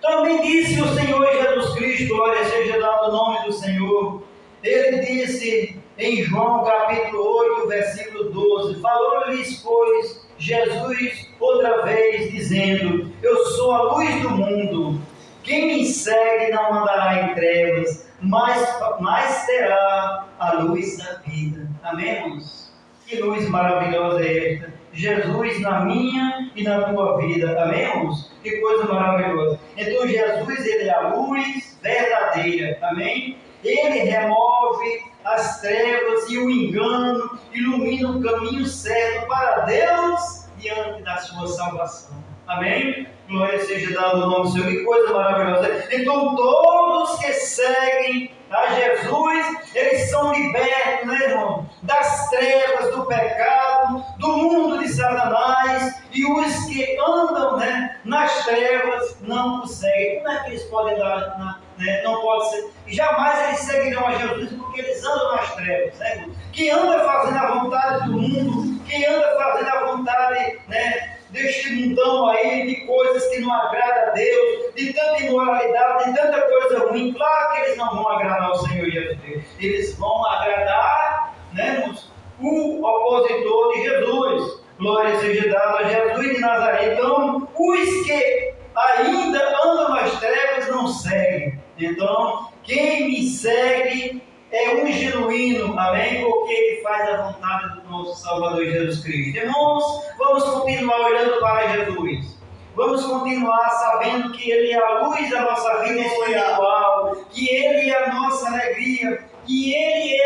Também disse o Senhor Jesus Cristo, glória seja dado o nome do Senhor. Ele disse em João capítulo 8, versículo 12, falou-lhes, pois, Jesus outra vez, dizendo, eu sou a luz do mundo, quem me segue não andará em trevas, mas terá a luz da vida. Amém, irmãos? Que luz maravilhosa é esta? Jesus na minha e na tua vida. Amém, irmãos? Que coisa maravilhosa. Então Jesus, ele é a luz verdadeira. Amém? Ele remove as trevas e o engano, ilumina o caminho certo para Deus diante da sua salvação. Amém? Glória seja dada ao nome do Senhor. Que coisa maravilhosa. Então todos que seguem a Jesus, eles são libertos, né, irmão? Das trevas, do pecado, do mundo de Satanás. E os que andam, né, nas trevas não o seguem. Como é que eles podem dar, né? Não pode ser. E jamais eles seguirão a Jesus porque eles andam nas trevas, né, irmão? Quem anda fazendo a vontade do mundo, quem anda fazendo a vontade, né, deste mundão aí, de coisas que não agradam a Deus, de tanta imoralidade, de tanta coisa ruim, claro que eles não vão agradar ao Senhor Jesus. Eles vão agradar, né, o opositor de Jesus. Glória seja dada a Jesus de Nazaré. Então, os que ainda andam nas trevas não seguem. Então, quem me segue é um genuíno, amém? Porque ele faz a vontade do nosso Salvador Jesus Cristo. Irmãos, vamos continuar olhando para Jesus. Vamos continuar sabendo que Ele é a luz da nossa vida espiritual, que Ele é a nossa alegria, que Ele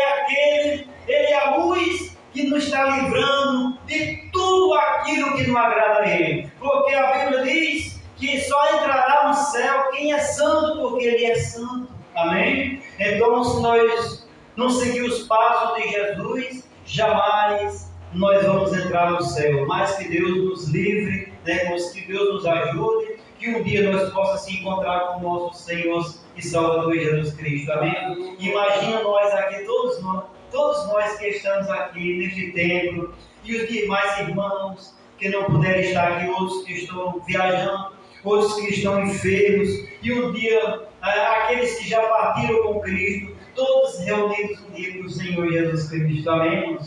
é a luz que nos está livrando de tudo aquilo que não agrada a Ele. Porque a Bíblia diz que só entrará no céu quem é santo, porque Ele é santo. Amém? Então, se nós não seguir os passos de Jesus, jamais nós vamos entrar no céu. Mas que Deus nos livre, né? Que Deus nos ajude, que um dia nós possamos se encontrar com o nosso Senhor e Salvador Jesus Cristo. Amém? Imagina nós aqui, todos nós que estamos aqui neste templo, e os demais irmãos que não puderam estar aqui, outros que estão viajando, outros que estão enfermos, e um dia aqueles que já partiram com Cristo, todos reunidos um dia com o Senhor Jesus Cristo. Amém?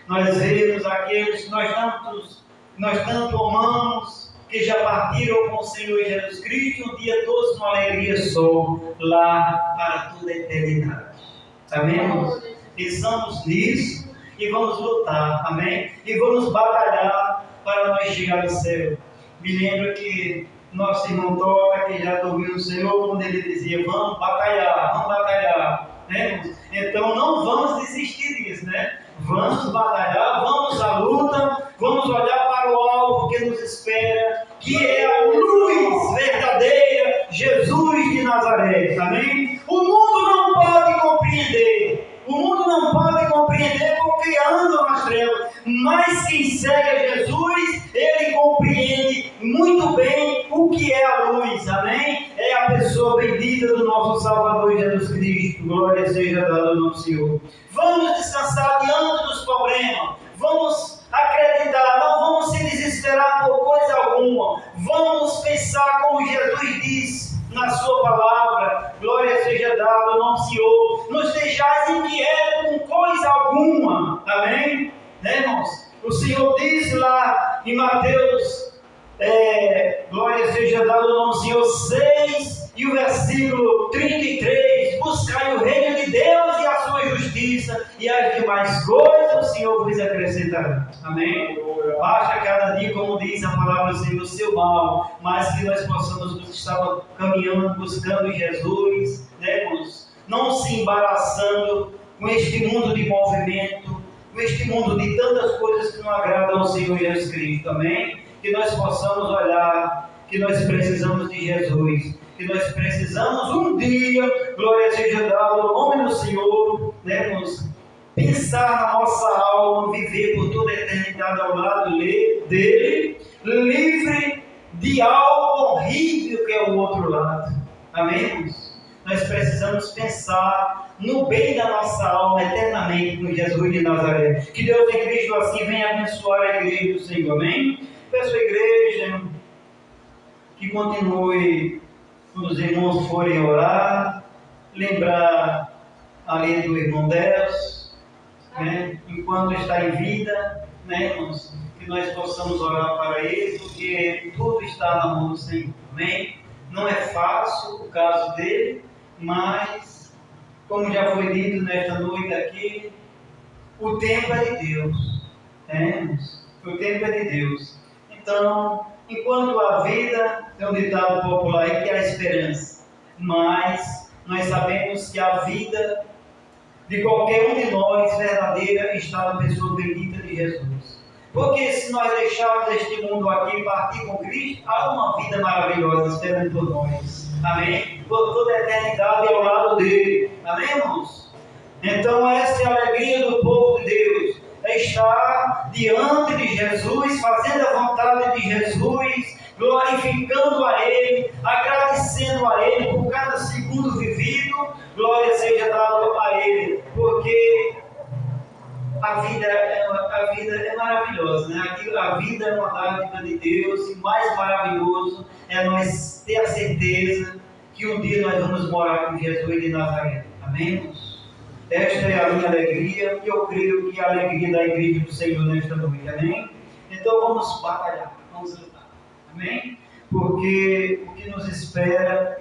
Nós vemos aqueles que nós tanto amamos, que já partiram com o Senhor Jesus Cristo, um dia todos com alegria só, lá para toda a eternidade. Amém, irmãos? Pensamos nisso e vamos lutar, amém? E vamos batalhar para nós chegar ao céu. Me lembro que nosso irmão Toca, que já dormiu no Senhor, quando ele dizia, vamos batalhar, né? Então não vamos desistir disso, né? Vamos batalhar, vamos à luta, vamos olhar para o alvo que nos espera, que é a luz verdadeira, Jesus de Nazaré, amém? O mundo não pode compreender porque andam nas trevas, mas quem segue a Jesus, ele compreende é a pessoa bendita do nosso Salvador Jesus Cristo. Glória seja dada ao nosso Senhor. Vamos descansar diante dos problemas. Vamos acreditar, não vamos se desesperar por coisa alguma. Vamos pensar como Jesus diz na sua palavra. Glória seja dada ao nosso Senhor. Nos deixais inquietos com coisa alguma. Amém? Né, irmãos? O Senhor disse lá em Mateus, glória seja dada ao nome do Senhor 6 e o versículo 33: buscai o reino de Deus e a sua justiça, e as demais coisas o Senhor vos acrescentará. Amém? Basta cada dia, como diz a palavra do Senhor, o seu mal, mas que nós possamos estar caminhando, buscando Jesus, né, irmãos? Não se embaraçando com este mundo de movimento, com este mundo de tantas coisas que não agradam ao Senhor Jesus Cristo. Amém? Que nós possamos olhar que nós precisamos de Jesus, que nós precisamos um dia, glória seja dada ao nome do Senhor, né, irmãos? Pensar na nossa alma, viver por toda a eternidade ao lado dele, livre de algo horrível que é o outro lado. Amém, irmãos? Nós precisamos pensar no bem da nossa alma eternamente com Jesus de Nazaré. Que Deus em Cristo assim venha abençoar a igreja do Senhor. Amém? Peço à igreja que continue, quando os irmãos forem orar, lembrar ali do irmão Deus, né? Enquanto está em vida, né, irmãos? Que nós possamos orar para ele, porque tudo está na mão do Senhor. Amém? Não é fácil o caso dele, mas, como já foi dito nesta noite aqui, o tempo é de Deus. Né? O tempo é de Deus. Então, enquanto a vida, tem um ditado popular aí que é a esperança, mas nós sabemos que a vida de qualquer um de nós verdadeira está na pessoa bendita de Jesus. Porque se nós deixarmos este mundo aqui e partir com Cristo, há uma vida maravilhosa esperando por nós. Amém? Por toda a eternidade ao lado dele. Amém, irmãos? Então essa é a alegria do povo de Deus. É estar diante de Jesus, fazendo a vontade de Jesus, glorificando a Ele, agradecendo a Ele por cada segundo vivido. Glória seja dada a Ele, porque a vida é maravilhosa, né? A vida é uma dádiva de Deus, e mais maravilhoso é nós ter a certeza que um dia nós vamos morar com Jesus de Nazaré. Amém, irmãos? Esta é a minha alegria, e eu creio que é a alegria da igreja do Senhor nesta noite. Amém? Então vamos batalhar, vamos lutar. Amém? Porque o que nos espera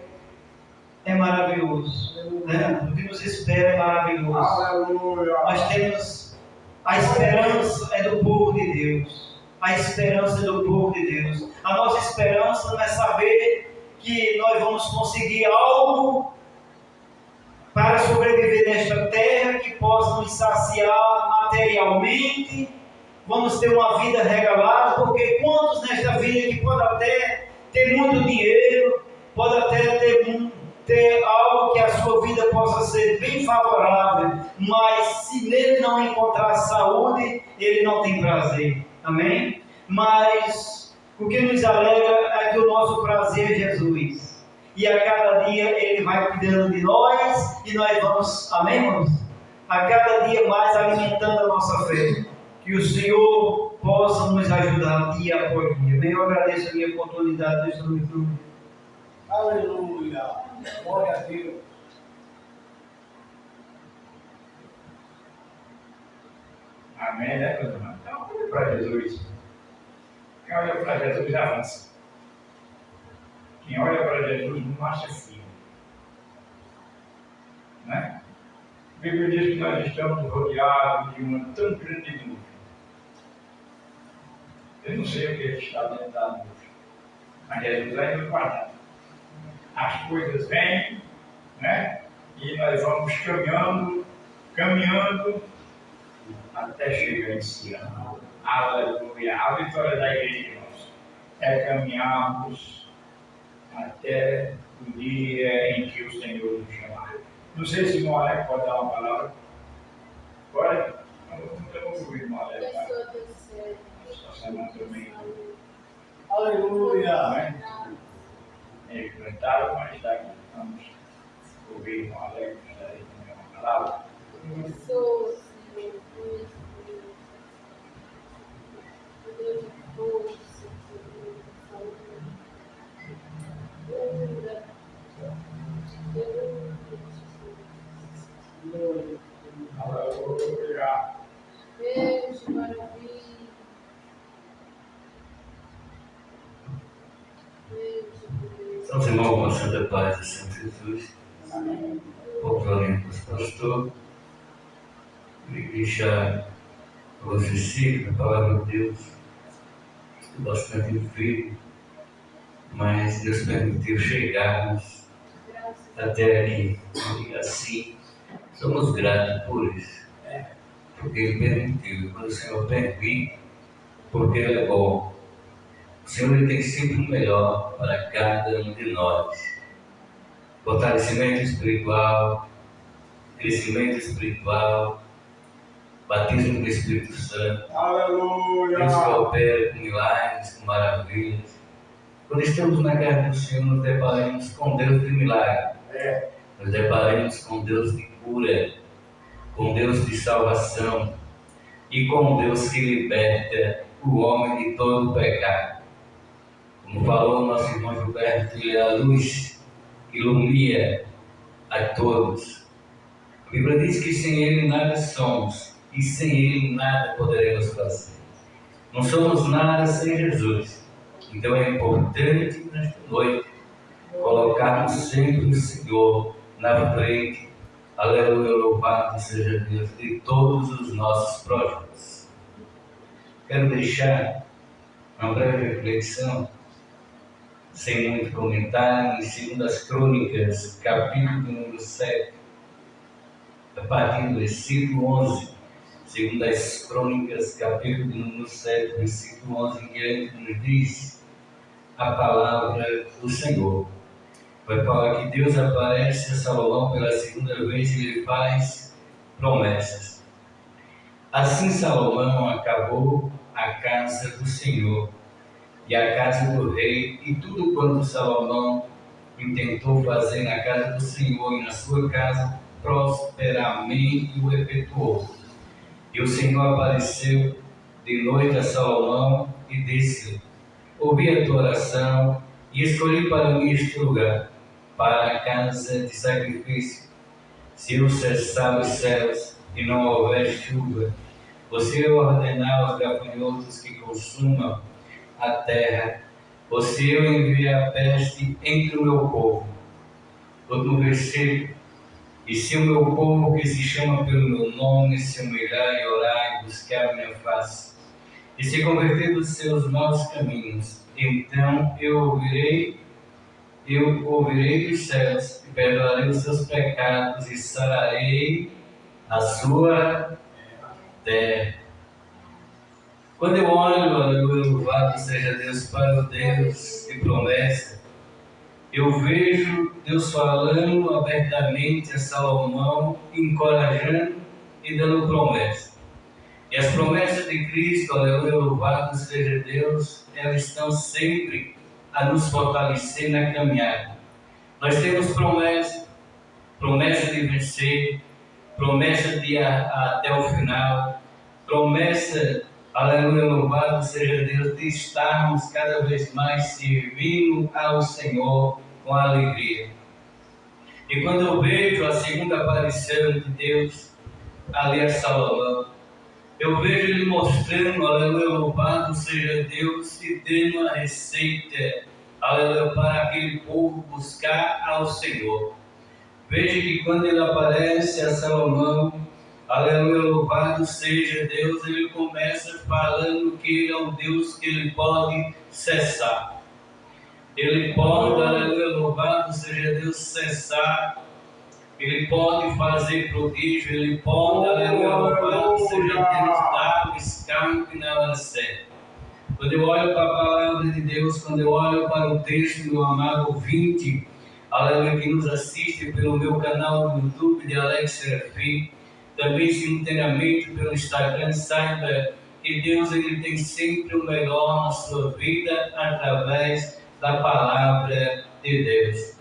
é maravilhoso. Né? O que nos espera é maravilhoso. Aleluia. Nós temos a esperança é do povo de Deus. A esperança é do povo de Deus. A nossa esperança não é saber que nós vamos conseguir algo para sobreviver nesta terra que possa nos saciar materialmente. Vamos ter uma vida regalada, porque quantos nesta vida que pode até ter muito dinheiro, pode até ter algo que a sua vida possa ser bem favorável, mas se nele não encontrar saúde, ele não tem prazer. Amém? Mas o que nos alegra é que o nosso prazer é Jesus. E a cada dia Ele vai cuidando de nós, e nós vamos, amém, irmãos? A cada dia mais alimentando a nossa fé. Que o Senhor possa nos ajudar dia após dia. Bem, eu agradeço a minha oportunidade nesta noite. Aleluia. Glória a Deus. Amém, né, meus irmãos? Então, olha para Jesus. Quem olha para Jesus avança. Quem olha para Jesus não acha fim. Né? A Bíblia diz que nós estamos rodeados de uma tão grande nuvem. Eu não sei o que está dentro da nuvem, mas Jesus vai nos guardar. As coisas vêm, né? E nós vamos caminhando, até chegar em Sião. Aleluia! A vitória da igreja, irmãos, é caminharmos até o dia em que o Senhor nos chamar. Não sei se o irmão Alex pode dar uma palavra. Pode? Então vou ouvir o irmão Alex. Essa semana também. Aleluia. É, comentário, mas daqui vamos ouvir com Alex aí também uma palavra. Sou, Senhor, Deus de força, Senhor, saúde, cura, Aleluia. beijo, maravilha. Estamos irmãos com a Santa Paz do Senhor Jesus, poucos olímpicos pastor, e deixar o versículo, a palavra de Deus, bastante frio, mas Deus permitiu chegarmos até aqui, e assim somos gratos por isso, porque Ele permitiu, quando o Senhor permite, porque Ele é bom. O Senhor Ele tem sempre o melhor para cada um de nós. Fortalecimento espiritual, crescimento espiritual, batismo do Espírito Santo. Aleluia. Deus que opera com milagres, com maravilhas. Quando estamos na casa do Senhor, nos deparamos com Deus de milagre. Nos deparamos com Deus de cura, com Deus de salvação e com Deus que liberta o homem de todo o pecado. Como falou o nosso irmão Gilberto, Ele é a luz que ilumina a todos. A Bíblia diz que sem Ele nada somos e sem Ele nada poderemos fazer. Não somos nada sem Jesus. Então é importante nesta noite colocarmos sempre o Senhor na frente. Aleluia, louvado seja Deus de todos os nossos projetos. Quero deixar uma breve reflexão, sem muito comentário, em 2 Crônicas, capítulo número 7, a partir do versículo 11. 2 Crônicas, capítulo número 7, versículo 11 em diante, nos diz a palavra do Senhor. Vai falar que Deus aparece a Salomão pela segunda vez e lhe faz promessas. Assim Salomão acabou a casa do Senhor e a casa do rei, e tudo quanto Salomão intentou fazer na casa do Senhor e na sua casa, prosperamente o efetuou. E o Senhor apareceu de noite a Salomão e disse: ouvi a tua oração e escolhi para mim este lugar, para a casa de sacrifício. Se eu cessar os céus e não houver chuva, você ordenar aos gafanhotos que consumam a terra, ou se eu enviar a peste entre o meu povo. Outro versículo: e se o meu povo que se chama pelo meu nome se humilhar e orar e buscar a minha face, e se converter dos seus maus caminhos, então eu ouvirei dos céus e perdoarei os seus pecados e sararei a sua terra. Quando eu olho, aleluia, louvado seja Deus, para o Deus de promessa, eu vejo Deus falando abertamente a Salomão, encorajando e dando promessa. E as promessas de Cristo, aleluia, louvado seja Deus, elas estão sempre a nos fortalecer na caminhada. Nós temos promessa de vencer, promessa de ir até o final, promessa, aleluia, louvado seja Deus, de estarmos cada vez mais servindo ao Senhor com alegria. E quando eu vejo a segunda aparição de Deus ali a Salomão, eu vejo Ele mostrando, aleluia, louvado seja Deus, e dando a receita, aleluia, para aquele povo buscar ao Senhor. Veja que quando Ele aparece a Salomão, aleluia, louvado seja Deus, Ele começa falando que Ele é um Deus que Ele pode cessar. Ele pode, aleluia, louvado seja Deus, cessar. Ele pode fazer prodígio, Ele pode, aleluia, louvado seja Deus, dar o escape na hora certa. Quando eu olho para a palavra de Deus, quando eu olho para o texto do amado ouvinte, aleluia, que nos assiste pelo meu canal do YouTube de Alex Serafim, também simultaneamente pelo Instagram, saiba que Deus Ele tem sempre o melhor na sua vida através da palavra de Deus.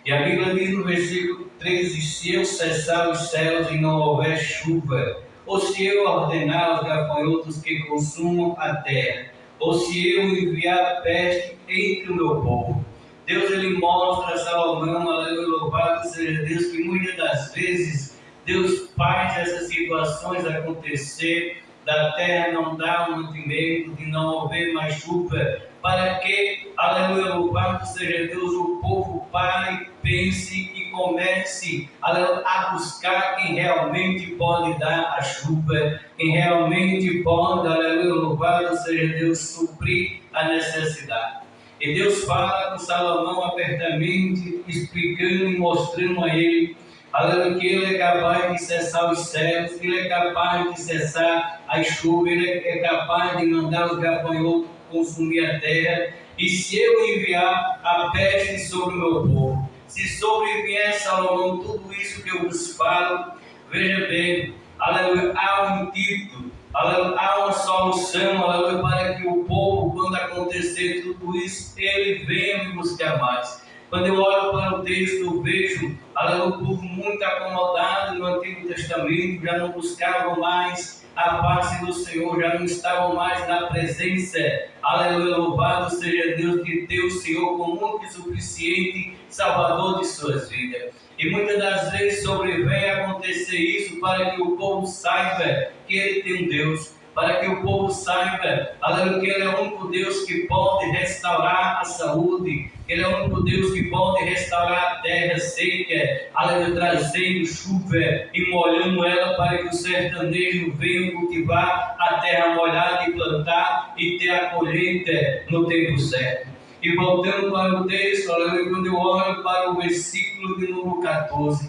E a Bíblia diz no versículo 13: se eu cessar os céus e não houver chuva, ou se eu ordenar os gafanhotos que consumam a terra, ou se eu enviar peste entre o meu povo. Deus ele mostra a Salomão, aleluia, louvado seja Deus, que muitas das vezes Deus faz essas situações acontecer, da terra não dar um mantimento, de não haver mais chuva, para que, aleluia, louvado seja Deus, o povo pare, pense e comece a buscar quem realmente pode dar a chuva, quem realmente pode, aleluia, louvado seja Deus, suprir a necessidade. E Deus fala com Salomão abertamente, explicando e mostrando a ele, aleluia, que ele é capaz de cessar os céus, ele é capaz de cessar as chuvas, ele é capaz de mandar os gafanhotos consumir a terra. E se eu enviar a peste sobre o meu povo, se sobrevier, Salomão, tudo isso que eu vos falo, veja bem, aleluia, há um antídoto, aleluia, há uma solução, aleluia, para que o povo, quando acontecer tudo isso, ele venha me buscar mais. Quando eu olho para o texto, eu vejo, aleluia, o povo muito acomodado no Antigo Testamento, já não buscavam mais a face do Senhor, já não estavam mais na presença, aleluia, louvado seja Deus, de teu Senhor como único e suficiente Salvador de suas vidas. E muitas das vezes sobrevém acontecer isso para que o povo saiba que ele tem um Deus, para que o povo saiba, aleluia, que ele é o único Deus que pode restaurar a saúde, que ele é o único Deus que pode restaurar a terra seca, aleluia, trazendo chuva e molhando ela para que o sertanejo venha cultivar a terra molhada e plantar e ter a colheita no tempo certo. E voltando para o texto, aleluia, quando eu olho para o versículo de número 14,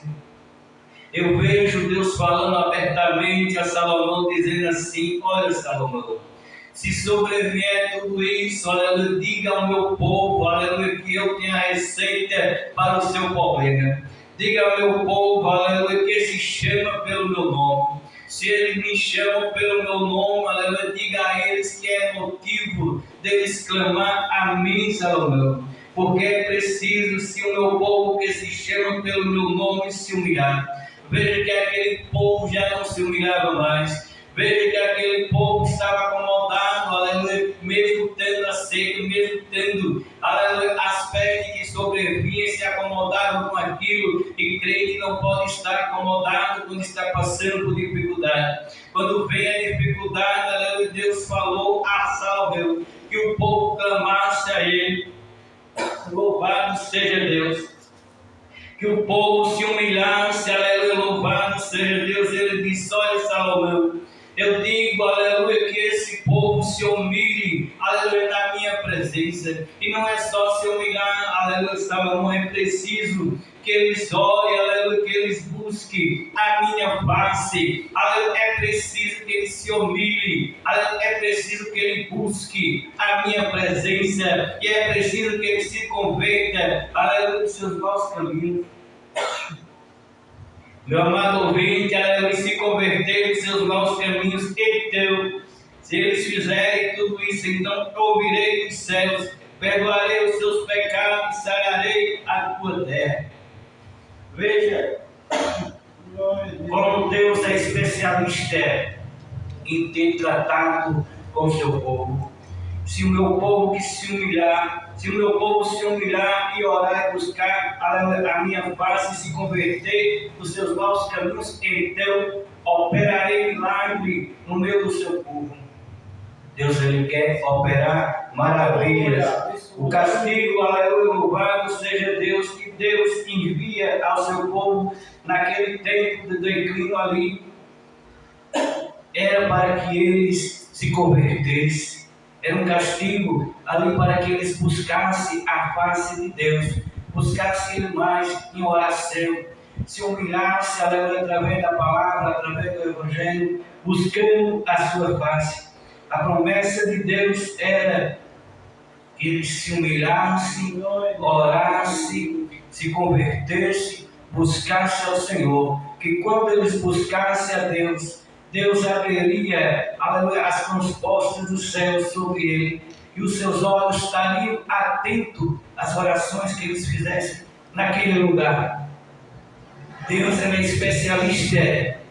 eu vejo Deus falando abertamente a Salomão, dizendo assim: olha, Salomão, se sobrevier tudo isso, aleluia, diga ao meu povo, aleluia, que eu tenho a receita para o seu problema. Diga ao meu povo, aleluia, que se chama pelo meu nome. Se eles me chamam pelo meu nome, aleluia, diga a eles que é motivo deles clamar a mim, Salomão. Porque é preciso, se o meu povo que se chama pelo meu nome se humilhar. Veja que aquele povo já não se humilhava mais. Veja que aquele povo estava acomodado, aleluia, mesmo tendo a seca, mesmo tendo, aleluia, as pestes que sobrevinham, se acomodavam com aquilo. E crente não pode estar acomodado quando está passando por dificuldade. Quando vem a dificuldade, aleluia, Deus falou a Salomão que o povo clamasse a ele. Louvado seja Deus. Que o povo se humilhasse, aleluia, louvado seja Deus. Ele disse: olha, Salomão, eu digo, aleluia, que esse povo se humilhe, aleluia, na minha presença. E não é só se humilhar, aleluia, Salomão, é preciso que eles orem, aleluia, que eles busquem a minha face, aleluia, é preciso que eles se humilhem, aleluia, é preciso que ele busque a minha presença, e é preciso que ele se converta, aleluia, dos seus maus caminhos. Meu amado ouvinte, aleluia, se converter dos seus maus caminhos, então, se eles fizerem tudo isso, então ouvirei dos céus, perdoarei os seus pecados, sararei a tua terra. Veja como Deus é especialista em ter tratado com o seu povo. Se o meu povo que se humilhar, se o meu povo se humilhar e orar e buscar a minha face e se converter dos seus maus caminhos, então operarei milagre no meio do seu povo. Deus, ele quer operar maravilhas. O castigo, aleluia, louvado seja Deus, que Deus envia ao seu povo naquele tempo de declínio ali, era para que eles se convertessem. Era um castigo ali para que eles buscassem a face de Deus, buscassem Ele mais em oração, se humilhassem, aleluia, através da palavra, através do Evangelho, buscando a sua face. A promessa de Deus era que eles se humilhassem, orassem, se convertessem, buscassem ao Senhor, que quando eles buscassem a Deus, Deus abriria, aleluia, as respostas do céu sobre ele, e os seus olhos estariam atentos às orações que eles fizessem naquele lugar. Deus é especialista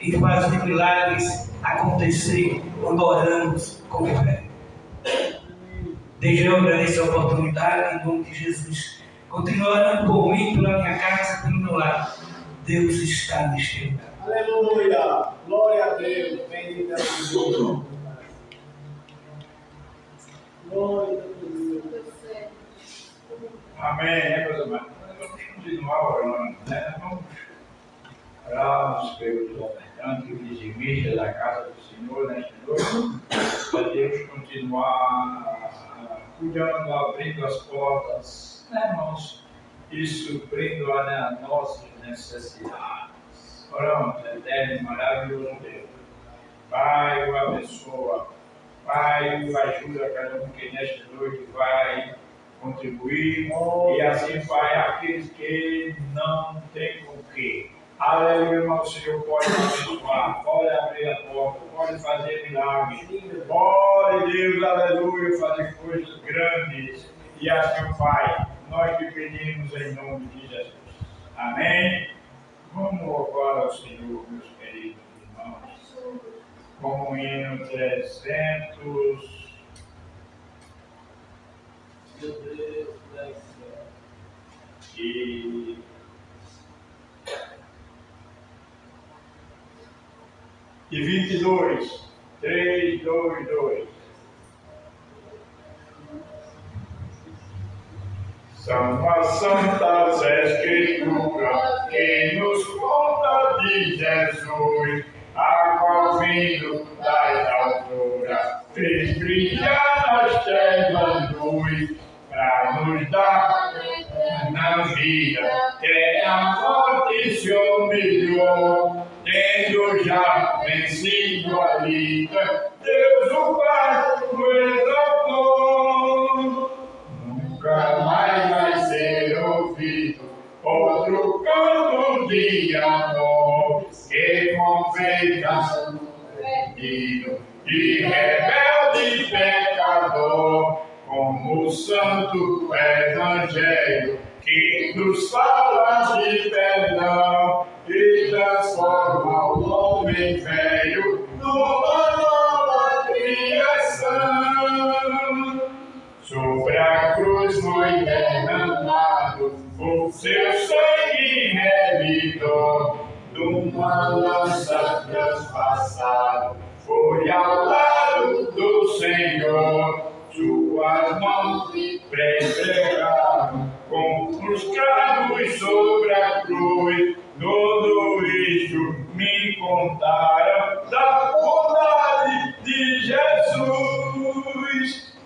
em fazer milagres acontecer quando oramos com fé. Desde eu agradeço a oportunidade, em nome de Jesus. Continua orando por mim, pela minha casa, pelo meu lar. Deus está neste lugar. Aleluia! Glória a Deus! Bendito é o Senhor. Glória a Deus. Amém, meus amados? Nós vamos continuar orando, né? Vamos orar pelos ofertantes e dizimistas da casa do Senhor nesta noite, para Deus continuar cuidando, abrindo as portas, né, irmãos? E suprindo as nossas necessidades. Oramos, eterno e maravilhoso Deus. Pai, o abençoa. Pai, o ajuda cada um que nesta noite vai contribuir. E assim, Pai, aqueles que não têm com que. Aleluia, irmão, o Senhor pode abençoar, pode abrir a porta, pode fazer milagres. Pode, Deus, aleluia, fazer coisas grandes. E assim, Pai, nós te pedimos em nome de Jesus. Amém? Vamos louvar ao Senhor, meus queridos irmãos. Como o hino 300. Meu Deus do céu. E 22. 3, 2, 2. São as santas escrituras que nos conta de Jesus, a qual vindo das alturas fez brilhar nas trevas luz, para nos dar na vida, que a morte se humilhou, tendo já vencido a vida, Deus o Pai o exaltou. Nunca mais vai ser ouvido outro canto de amor que converta perdido e rebelde pecador, como o santo evangelho que nos fala de perdão e transforma o homem velho numa nova criação. Sobre a cruz foi derramado o seu sangue remidor, de uma lança transpassado foi ao lado do Senhor. Suas mãos pregaram com os cravos sobre a cruz. Tudo isso me contaram da bondade de Jesus.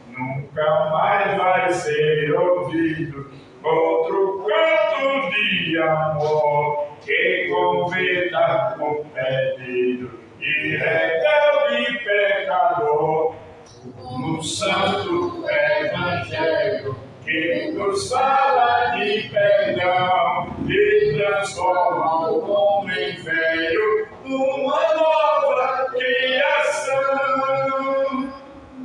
Nunca mais vai ser ouvido outro canto de amor que converta o perdido e rebelde pecador. No santo evangelho que nos fala de perdão e transforma o homem velho numa nova criação.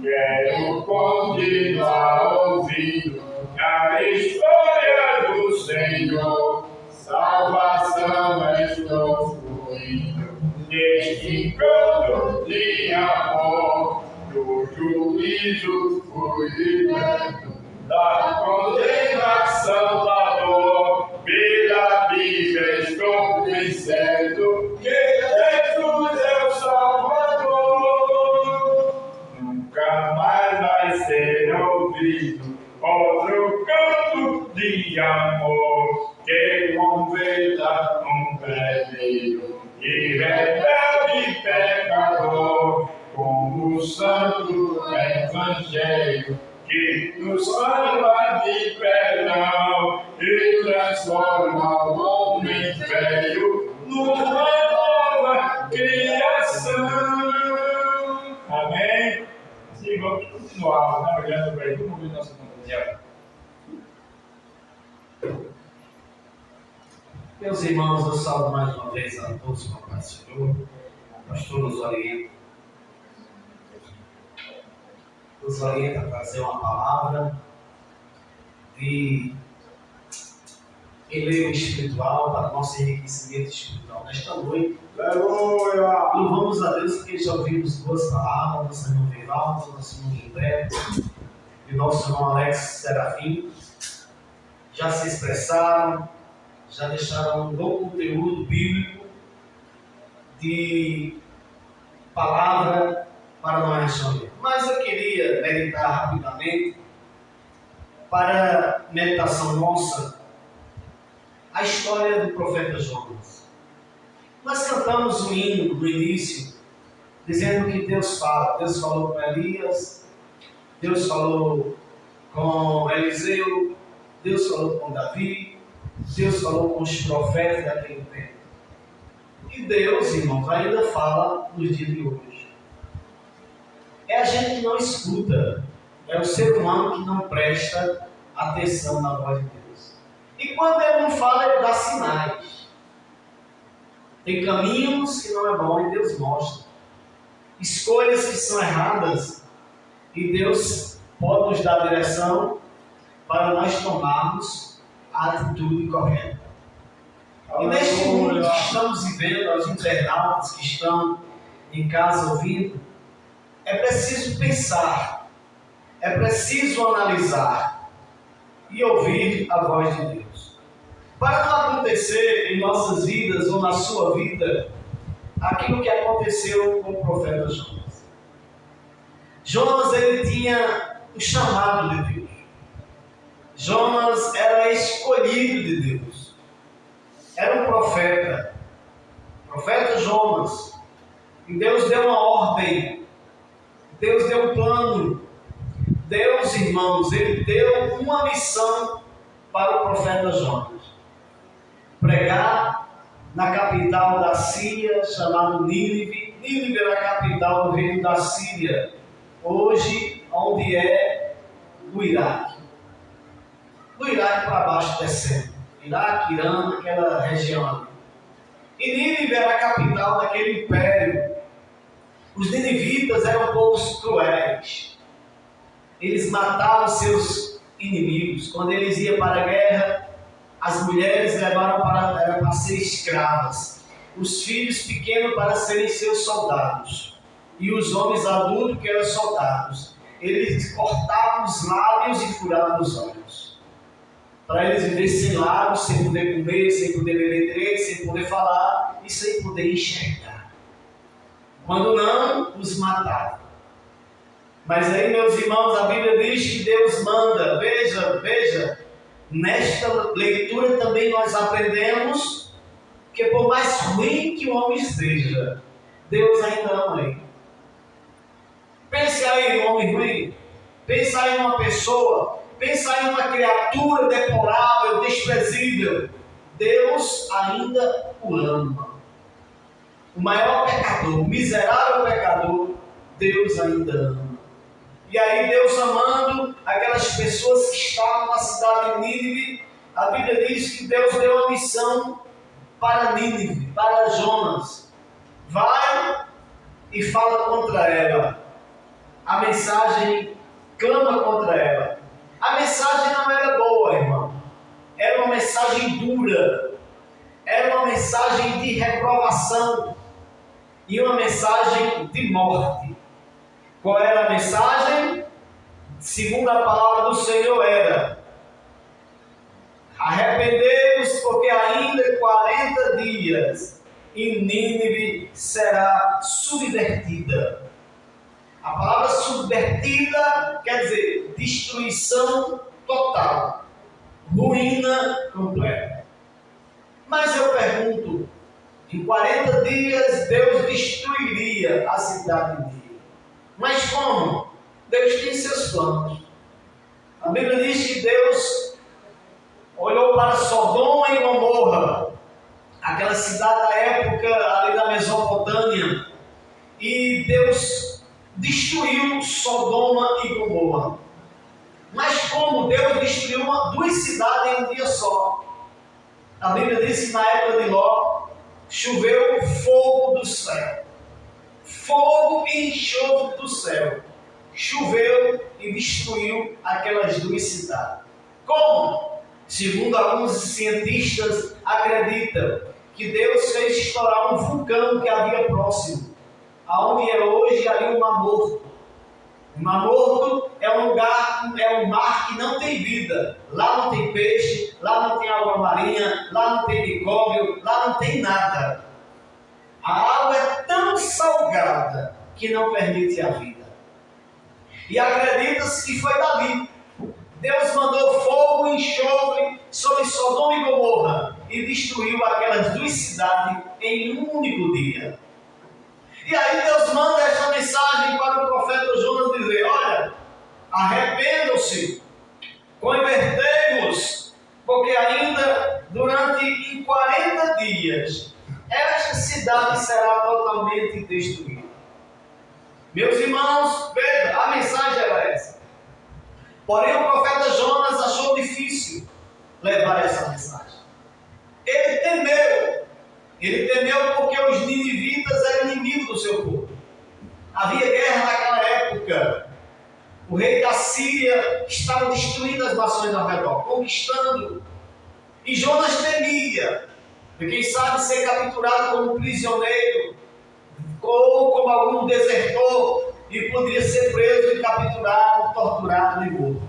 Quero continuar ouvindo a história do Senhor, salvação estou fluindo neste canto de amor. Do juízo fui liberto, da condenação da dor, pela Bíblia estou vencendo que Jesus é o Salvador. Nunca mais vai ser ouvido outro canto de amor que converta um perdido e rebelde pecador, como o santo evangelho que nos fala de perdão e transforma o homem velho numa nova criação. Amém? Sim, vamos continuar, né? Olhando para ele, vamos ouvir nossa conclusão. Meus irmãos, eu salvo mais uma vez a todos com a paz do Senhor. O pastor nos orienta. nos orienta a trazer uma palavra de relevo espiritual para o nosso enriquecimento espiritual nesta noite. Aleluia! Louvamos a Deus porque já ouvimos boas palavras, nosso irmão Vivaldo, nosso irmão Gilberto e o nosso irmão Alex Serafim. Já se expressaram, já deixaram um bom conteúdo bíblico de palavra para nós nesta noite. Mas eu queria meditar rapidamente, para a meditação nossa, a história do profeta Jonas. Nós cantamos um hino no início, dizendo que Deus fala. Deus falou com Elias, Deus falou com Eliseu, Deus falou com Davi, Deus falou com os profetas daquele tempo. E Deus, irmãos, ainda fala nos dias de hoje. É a gente que não escuta, é o ser humano que não presta atenção na voz de Deus. E quando ele não fala, ele dá sinais. Tem caminhos que não é bom e Deus mostra. Escolhas que são erradas e Deus pode nos dar direção para nós tomarmos a atitude correta. E neste mundo que estamos vivendo, os internautas que estão em casa ouvindo, é preciso pensar, é preciso analisar e ouvir a voz de Deus. Para não acontecer em nossas vidas ou na sua vida aquilo que aconteceu com o profeta Jonas. Jonas, ele tinha o chamado de Deus. Jonas era escolhido de Deus. Era um profeta. Profeta Jonas. E Deus deu uma ordem. Deus deu um plano. Deus, irmãos, ele deu uma missão para o profeta Jonas. Pregar na capital da Síria, chamada Nínive. Nínive era a capital do reino da Síria, hoje, onde é o Iraque. Do Iraque para baixo descendo. Iraque, Irã, aquela região ali. E Nínive era a capital daquele império. Os ninivitas eram povos cruéis. Eles matavam seus inimigos. Quando eles iam para a guerra, as mulheres levaram para ser escravas, os filhos pequenos para serem seus soldados, e os homens adultos que eram soldados. Eles cortavam os lábios e furavam os olhos, para eles viverem sem lábios, sem poder comer, sem poder beber direito, sem poder falar e sem poder enxergar. Quando não, os matavam. Mas aí, meus irmãos, a Bíblia diz que Deus manda. Veja, nesta leitura também nós aprendemos que por mais ruim que o homem esteja, Deus ainda ama ele. Pense aí no homem ruim, pense aí numa pessoa, pense aí numa criatura deplorável, desprezível. Deus ainda o ama. O maior pecador, o miserável pecador, Deus ainda ama. E aí Deus amando aquelas pessoas que estavam na cidade de Nínive, a Bíblia diz que Deus deu uma missão para Nínive, para Jonas. Vai e fala contra ela. A mensagem clama contra ela. A mensagem não era boa, irmão. Era uma mensagem dura. Era uma mensagem de reprovação. E uma mensagem de morte. Qual era a mensagem? Segundo a palavra do Senhor era: arrependei-vos, porque ainda 40 dias e Nínive será subvertida. A palavra subvertida quer dizer destruição total, ruína completa. Mas eu pergunto, em 40 dias Deus destruiria a cidade de Nínive. Mas como? Deus tem seus planos. A Bíblia diz que Deus olhou para Sodoma e Gomorra, aquela cidade da época ali da Mesopotâmia, e Deus destruiu Sodoma e Gomorra. Mas como Deus destruiu duas cidades em um dia só? A Bíblia diz que na época de Ló choveu fogo do céu. Fogo e enxofre do céu. choveu e destruiu aquelas duas cidades. Como? Segundo alguns cientistas acreditam que Deus fez estourar um vulcão que havia próximo, aonde é hoje ali o Mar Morto. O Mar Morto é um lugar, é um mar que não tem vida. Lá não tem peixe, lá não tem água marinha, lá não tem micróbio, lá não tem nada. A água é tão salgada que não permite a vida. E acredita-se que foi dali. Deus mandou fogo e enxofre sobre Sodoma e Gomorra e destruiu aquelas duas cidades em um único dia. E aí Deus manda esta mensagem para o profeta Jonas dizer: olha, arrependam-se, convertei-vos, porque ainda durante 40 dias esta cidade será totalmente destruída. Meus irmãos, veja, a mensagem era essa. Porém, o profeta Jonas achou difícil levar essa mensagem. Ele temeu porque os ninivitas eram inimigos do seu povo. Havia guerra naquela época. O rei da Síria estava destruindo as nações ao redor, conquistando. E Jonas temia de quem sabe ser capturado como prisioneiro ou como algum desertor e poderia ser preso e capturado, torturado e morto.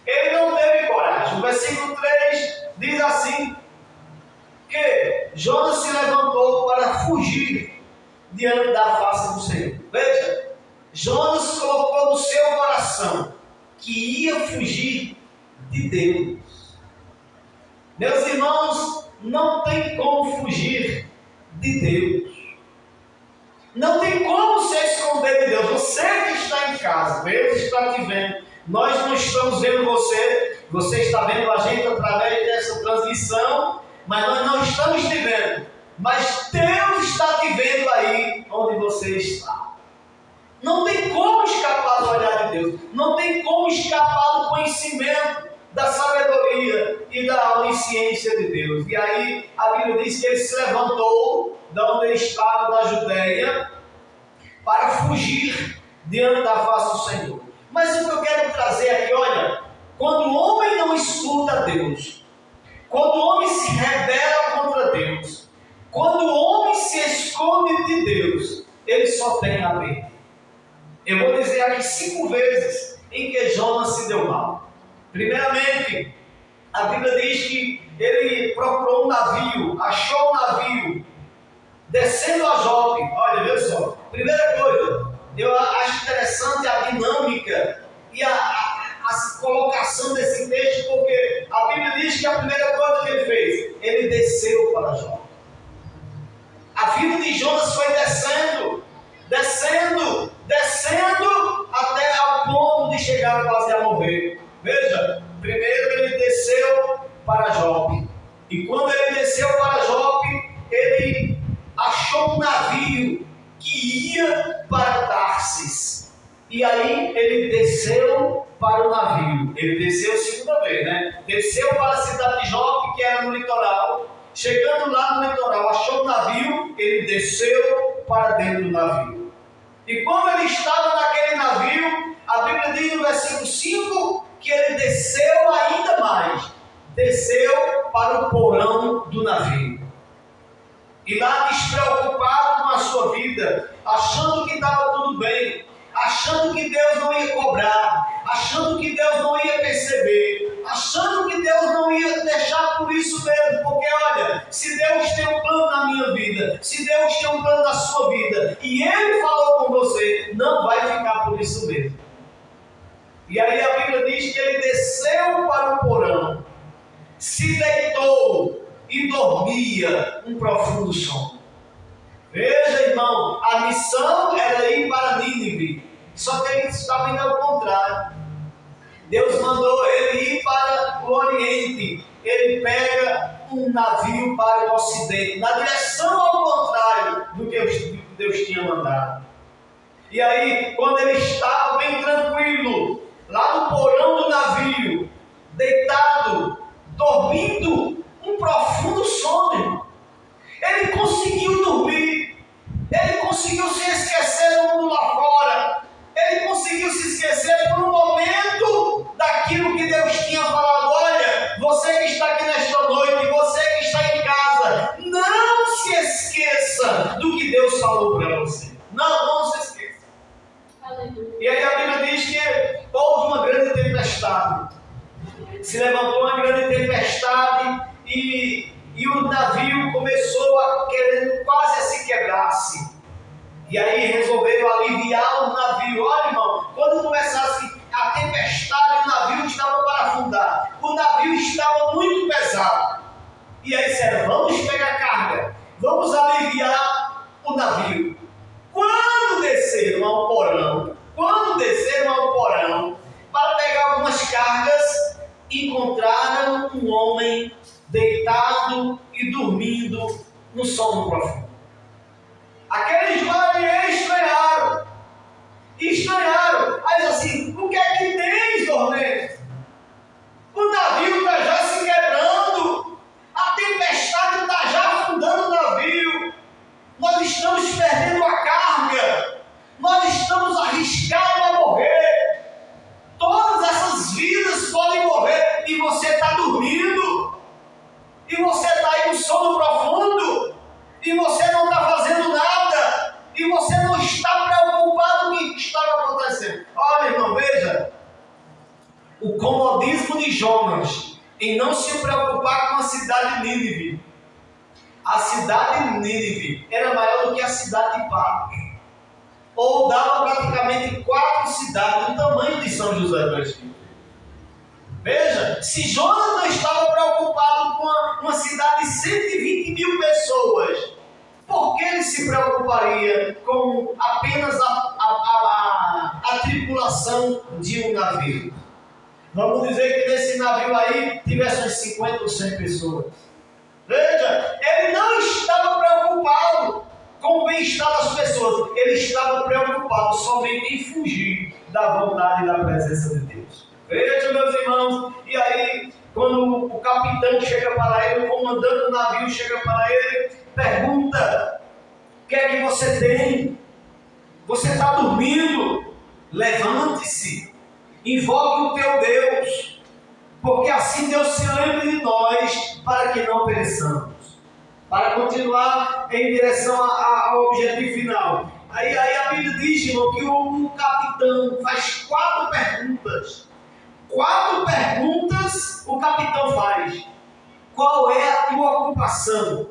Ele não teve coragem. O versículo 3 diz assim: que Jonas se levantou para fugir diante da face do Senhor. Veja, Jonas colocou no seu coração que ia fugir de Deus. Meus irmãos, não tem como fugir de Deus. Não tem como se esconder de Deus. Você que está em casa, Deus está te vendo. Nós não estamos vendo você. Você está vendo a gente através dessa transmissão, mas nós não estamos te vendo. Mas Deus está te vendo aí onde você está. Não tem como escapar do olhar de Deus. Não tem como escapar do conhecimento, da sabedoria e da onisciência de Deus. E aí a Bíblia diz que ele se levantou da onde ele estava, da Judéia, para fugir diante da face do Senhor. Mas o que eu quero trazer aqui, olha, quando o homem não escuta Deus, quando o homem se rebela contra Deus, quando o homem se esconde de Deus, ele só tem a perder. Eu vou dizer aqui 5 vezes em que Jonas se deu mal. Primeiramente, a Bíblia diz que ele procurou um navio, achou um navio, descendo a Jope. Olha, vê só. Primeira coisa, eu acho interessante a dinâmica e a colocação desse texto, porque a Bíblia diz que a primeira coisa que ele fez, ele desceu para Jope. A vida de Jonas foi descendo, descendo, descendo, até ao ponto de chegar quase a morrer. Veja, primeiro ele desceu para Jope. E quando ele desceu para Jope, ele achou um navio que ia para Tarsis. E aí ele desceu para o navio. Ele desceu a segunda vez, né? Desceu para a cidade de Jope, que era no litoral. Chegando lá no litoral, achou um navio, ele desceu para dentro do navio. E quando ele estava naquele navio, a Bíblia diz no versículo 5 que ele desceu ainda mais. Desceu para o porão do navio. E lá, despreocupado com a sua vida, achando que estava tudo bem, achando que Deus não ia cobrar, achando que Deus não ia perceber, achando que Deus não ia deixar por isso mesmo, porque olha, se Deus tem um plano na minha vida, se Deus tem um plano na sua vida, e Ele falou com você, não vai ficar por isso mesmo. E aí a Bíblia diz que ele desceu para o porão, se deitou e dormia um profundo sono. Veja, irmão, a missão era ir para Nínive, só que ele estava indo ao contrário. Deus mandou ele ir para o Oriente. Ele pega um navio para o Ocidente, na direção ao contrário do que Deus tinha mandado. E aí, quando ele estava bem tranquilo, lá no porão do navio, deitado, dormindo um profundo sono, ele conseguiu dormir, ele conseguiu se esquecer do mundo lá fora, ele conseguiu o navio começou a querer quase a se quebrar-se. E aí resolveram aliviar o navio. Olha, irmão, quando começasse a tempestade, o navio estava para afundar. O navio estava muito pesado. E aí disseram, vamos pegar carga, vamos aliviar o navio. Quando desceram ao porão para pegar algumas cargas, encontraram um homem deitado e dormindo no sono profundo. Aqueles marinheiros estranharam. Aí assim, o que é que tens, dormente? O navio está já se quebrando, a tempestade está já afundando o navio, nós estamos perdendo a carga, nós estamos arriscados a morrer, todas essas vidas podem morrer, e você está dormindo, e você está aí no sono profundo, e você não está fazendo nada, e você não está preocupado com o que estava acontecendo. Olha, irmão, veja, o comodismo de Jonas em não se preocupar com a cidade de Nínive. A cidade de Nínive era maior do que a cidade de Paros, ou dava praticamente 4 cidades do tamanho de São José do Egito. Veja, se Jonas não estava preocupado com uma cidade de 120 mil pessoas, por que ele se preocuparia com apenas a tripulação de um navio? Vamos dizer que nesse navio aí tivesse uns 50 ou 100 pessoas. Veja, ele não estava preocupado com o bem-estar das pessoas, ele estava preocupado somente em fugir da vontade e da presença de Deus. Veja, meus irmãos, e aí, quando o capitão chega para ele, o comandante do navio chega para ele, pergunta: o que é que você tem? Você está dormindo? Levante-se, invoque o teu Deus, porque assim Deus se lembre de nós, para que não pereçamos. Para continuar em direção ao objetivo final. Aí a Bíblia diz, irmão, que o capitão faz 4 perguntas. 4 perguntas o capitão faz. Qual é a tua ocupação?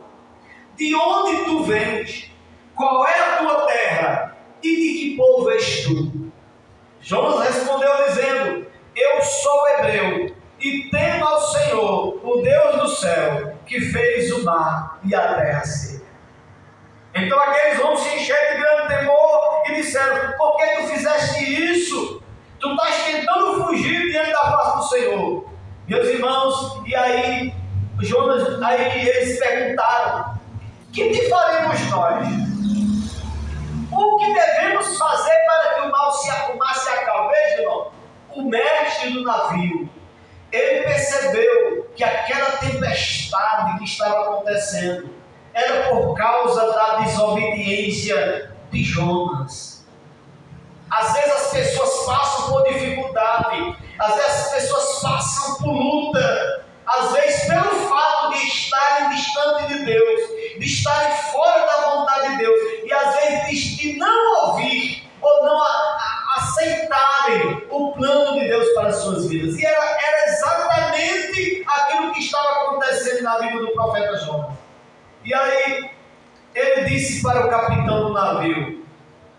De onde tu vens? Qual é a tua terra? E de que povo és tu? Jonas respondeu dizendo: eu sou hebreu e temo ao Senhor, o Deus do céu, que fez o mar e a terra seca. Então aqueles homens se encheram de grande temor e disseram: por que tu fizeste isso? Tu estás tentando fugir diante da face do Senhor. Meus irmãos, e aí eles perguntaram: que te faremos nós? O que devemos fazer para que o mar se acalme? Veja, irmão, o mestre do navio, ele percebeu que aquela tempestade que estava acontecendo era por causa da desobediência de Jonas. Às vezes as pessoas passam por dificuldade, às vezes as pessoas passam por luta, às vezes pelo fato de estarem distante de Deus, de estarem fora da vontade de Deus, e às vezes de não ouvir ou não aceitarem o plano de Deus para as suas vidas. E era exatamente aquilo que estava acontecendo na vida do profeta Jonas. E aí ele disse para o capitão do navio: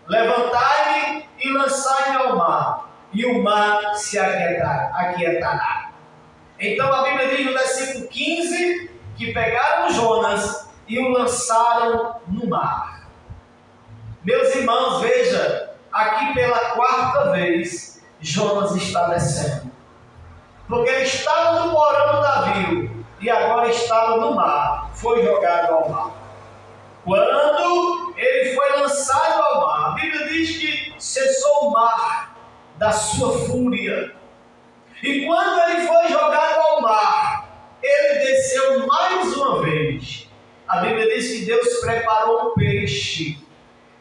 levantai-me e lançai-me ao mar, e o mar se aquietará. Então a Bíblia diz no versículo 15 que pegaram Jonas e o lançaram no mar. Meus irmãos, veja, aqui pela 4ª vez Jonas está descendo, porque ele estava no porão do navio e agora estava no mar, foi jogado ao mar. Quando ele foi lançado ao mar, a Bíblia diz que cessou o mar da sua fúria, e quando ele foi jogado ao mar, ele desceu mais uma vez. A Bíblia diz que Deus preparou um peixe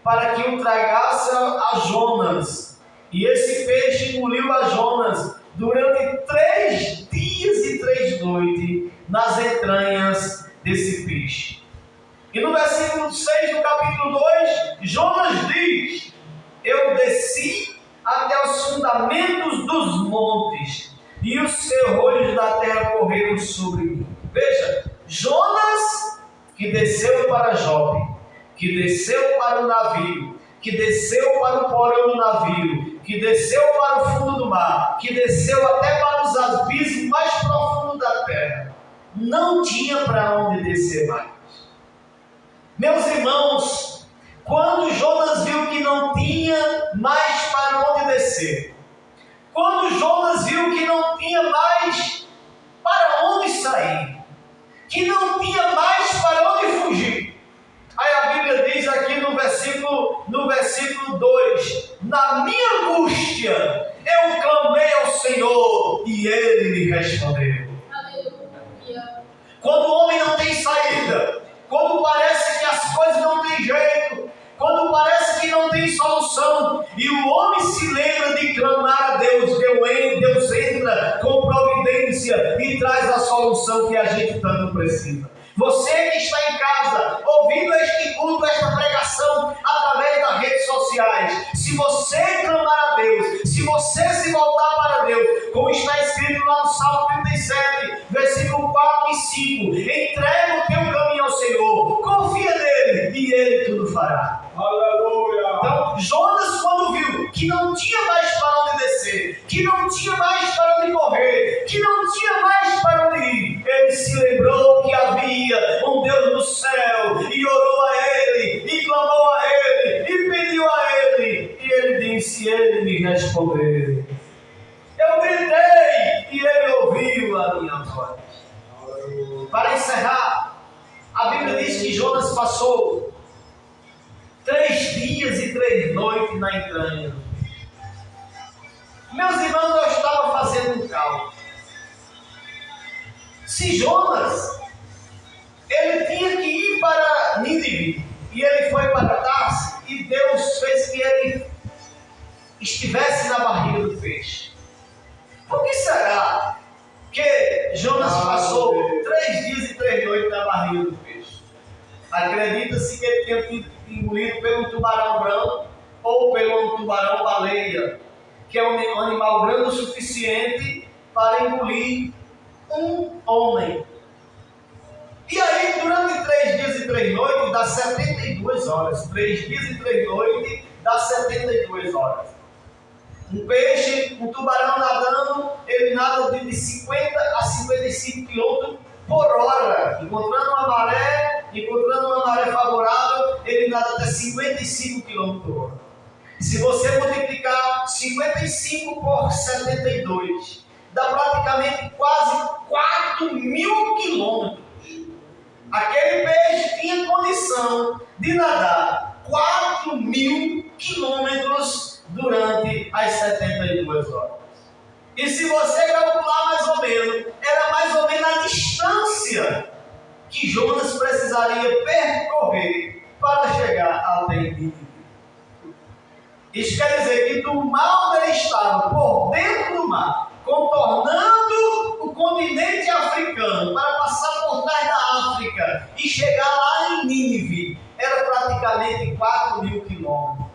para que o tragasse a Jonas, e esse peixe engoliu a Jonas durante 3 dias e 3 noites nas entranhas desse peixe. E no versículo 6 do capítulo 2, Jonas diz: eu desci até os fundamentos dos montes, e os ferrolhos da terra correram sobre mim. Veja, Jonas, que desceu para Jope, que desceu para o navio, que desceu para o porão do navio, que desceu para o fundo do mar, que desceu até para os abismos mais profundos da terra, não tinha para onde descer mais. Meus irmãos, quando Jonas viu que não tinha mais para onde descer, quando Jonas viu que não tinha mais para onde sair, que não tinha mais para onde fugir, aí a Bíblia diz aqui no versículo 2, na minha angústia eu clamei ao Senhor e Ele me respondeu. Aleluia. Quando o homem não tem saída, quando parece que as coisas não têm jeito, quando parece que não tem solução, e o homem se lembra de clamar a Deus, Deus entra com providência e traz a solução que a gente tanto precisa. Você que está em casa, ouvindo este culto, esta pregação, através das redes sociais, se você clamar a Deus, se você se voltar para Deus, como está escrito lá no Salmo 37, versículo 4 e 5, entrega o teu caminho ao Senhor, confia nele e Ele tudo fará. Aleluia! Então, Jonas, quando viu que não tinha mais para onde descer, que não tinha mais para onde correr, que não tinha mais para onde ir, ele se lembrou que havia um Deus no céu e orou a Ele, e clamou a Ele, e pediu a Ele, e Ele disse: Ele me respondeu. Eu gritei e Ele ouviu a minha voz. Para encerrar, a Bíblia diz que Jonas passou 3 dias e 3 noites na entranha. Meus irmãos, eu estava fazendo um cálculo. Se Jonas, ele tinha que ir para Nínive, e ele foi para Tarsis, e Deus fez que ele estivesse na barriga do peixe. Por que será que Jonas passou 3 dias e 3 noites na barriga do peixe? Acredita-se que ele tinha sido engolido pelo tubarão branco ou pelo tubarão baleia, que é um animal grande o suficiente para engolir um homem. E aí, durante 3 dias e 3 noites, dá 72 horas. 3 dias e 3 noites, dá 72 horas. Um peixe, um tubarão nadando, ele nada de 50 a 55 km por hora. Encontrando uma maré favorável, ele nada até 55 km por hora. Se você multiplicar 55 por 72, dá praticamente quase 4.000 quilômetros. Aquele peixe tinha condição de nadar 4.000 quilômetros durante as 72 horas. E se você calcular mais ou menos, era mais ou menos a distância que Jonas precisaria percorrer para chegar até Nínive. Isso quer dizer que do mar onde ele estava, por dentro do mar, contornando o continente africano para passar por trás da África e chegar lá em Nínive, era praticamente 4.000 quilômetros.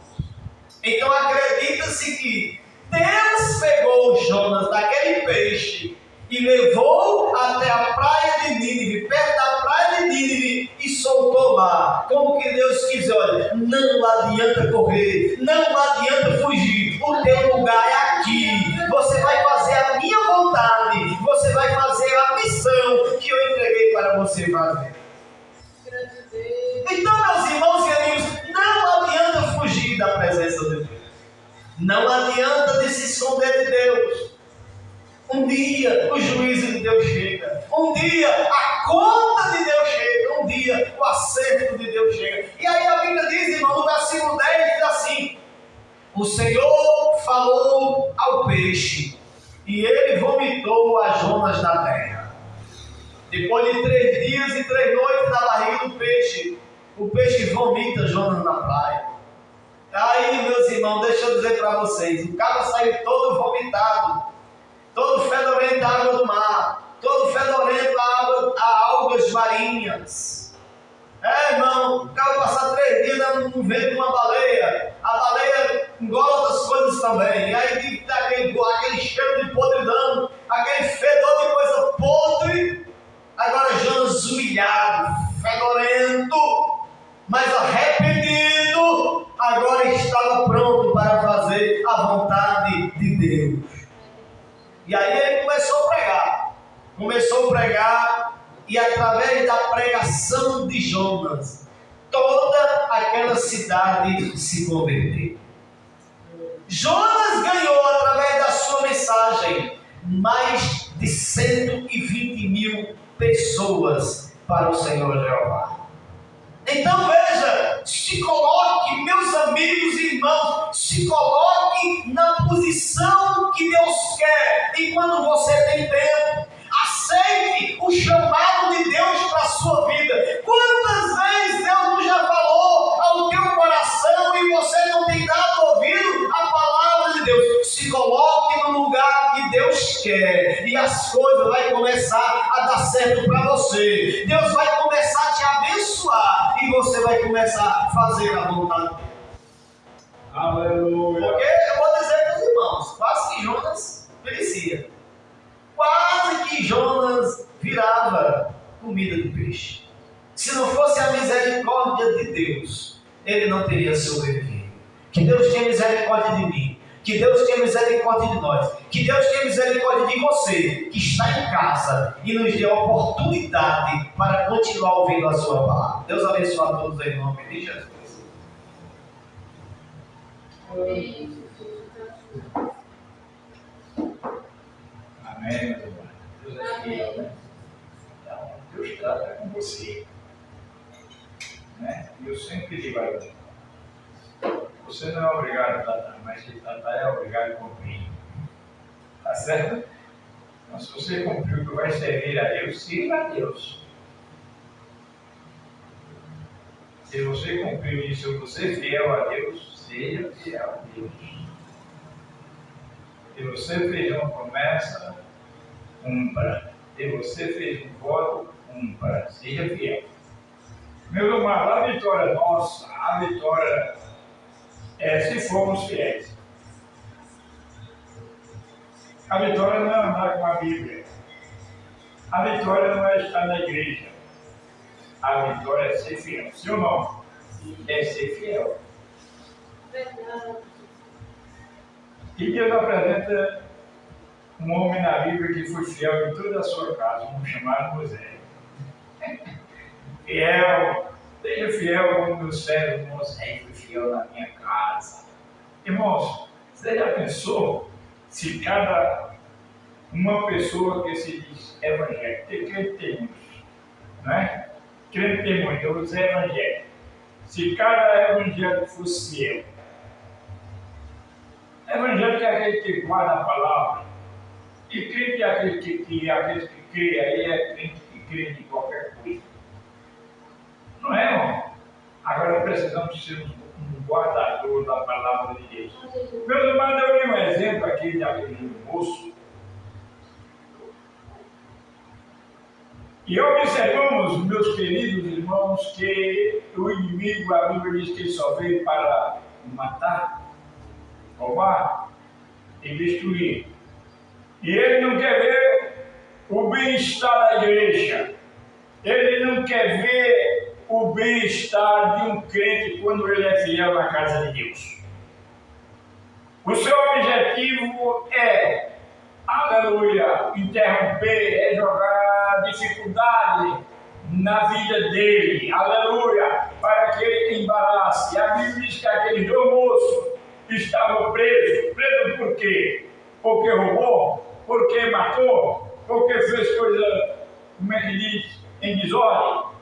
Então acredita-se que Deus pegou Jonas daquele peixe e levou até a praia de Nínive, perto da praia de Nínive, e soltou lá. Como que Deus quis, olha, não adianta correr, não adianta fugir, o teu lugar é aqui. Você vai fazer a minha vontade, você vai fazer a missão que eu entreguei para você fazer. Então, meus irmãos e amigos, não adianta fugir da presença de Deus. Não adianta de se esconder de Deus. Um dia o juízo de Deus chega. Um dia a conta de Deus chega. Um dia o acerto de Deus chega. E aí a Bíblia diz, irmão, no versículo 10, diz assim: o Senhor falou ao peixe, e ele vomitou a Jonas na terra. Depois de 3 dias e 3 noites na barriga do peixe, o peixe vomita Jonas na praia. Aí, meus irmãos, deixa eu dizer para vocês, o cara saiu todo vomitado, todo fedorento à água do mar, todo fedorento a algas marinhas. Irmão, o cara passar 3 dias no ventre de uma baleia, a baleia engole outras coisas também, e aí tá aquele cheiro de podridão, aquele fedor de coisa podre. Agora Jonas humilhado, fedorento, mas arrependido, agora estava pronto para fazer a vontade de Deus. E aí ele começou a pregar, e através da pregação de Jonas, toda aquela cidade se converteu. Jonas ganhou, através da sua mensagem, mais de 120 mil pessoas para o Senhor Jeová. Então veja, se coloque, meus amigos e irmãos, se coloque na posição que Deus quer, enquanto você tem tempo. Aceite o chamado de Deus para a sua vida. Quantas vezes Deus não já falou ao teu coração e você não tem dado ouvido à palavra de Deus? Se coloque no lugar que Deus quer e as coisas vão começar a dar certo para você. Deus vai começar a te abençoar e você vai começar a fazer a vontade de Deus. Aleluia. Porque eu vou dizer para os irmãos, quase que Jonas merecia. Quase que Jonas virava comida de peixe. Se não fosse a misericórdia de Deus, ele não teria sobrevivido. Que Deus tenha misericórdia de mim. Que Deus tenha misericórdia de nós. Que Deus tenha misericórdia de você que está em casa e nos dê a oportunidade para continuar ouvindo a sua palavra. Deus abençoe a todos em nome de Jesus. Amém, meu irmão. Deus é fiel, né? Então, Deus trata com você. Né? E eu sempre digo a você, você não é obrigado a tratar, mas se tratar é obrigado a cumprir. Tá certo? Então, se você cumprir o que vai servir a Deus, sirva a Deus. Se você cumprir isso, você é fiel a Deus, seja fiel a Deus. Se você fez uma promessa, cumpra. Se você fez um voto, cumpra. Seja fiel. Meu irmão, a vitória nossa, a vitória é se formos fiéis. A vitória não é andar com a Bíblia. A vitória não é estar na igreja. A vitória é ser fiel. Sim ou não? É ser fiel. E Deus apresenta um homem na Bíblia que foi fiel em toda a sua casa, um chamado Moisés. Fiel, seja fiel como meu servo Moisés foi fiel na minha casa. Irmãos, você já pensou se cada uma pessoa que se diz evangélico, porque crente tem muitos, né? Crente tem muitos, eu vou dizer evangélico. Se cada evangélico fosse fiel, evangélico é aquele que guarda a palavra, e crente é aquele que crê, aí é crente que crê de qualquer coisa. Não é, irmão? Agora precisamos ser um guardador da palavra de Deus. Meus irmãos, eu dei um exemplo aqui daquele moço. E observamos, meus queridos irmãos, que o inimigo, a Bíblia diz que ele só veio para matar, roubar e destruir. E ele não quer ver o bem-estar da igreja. Ele não quer ver o bem-estar de um crente quando ele é fiel na casa de Deus. O seu objetivo é, aleluia, interromper, é jogar dificuldade na vida dele, aleluia, para que ele embarace. E a Bíblia diz que aqueles dois moços estavam presos. Presos por quê? Porque roubou? Porque matou? Porque fez coisa, como é que diz, em desordem?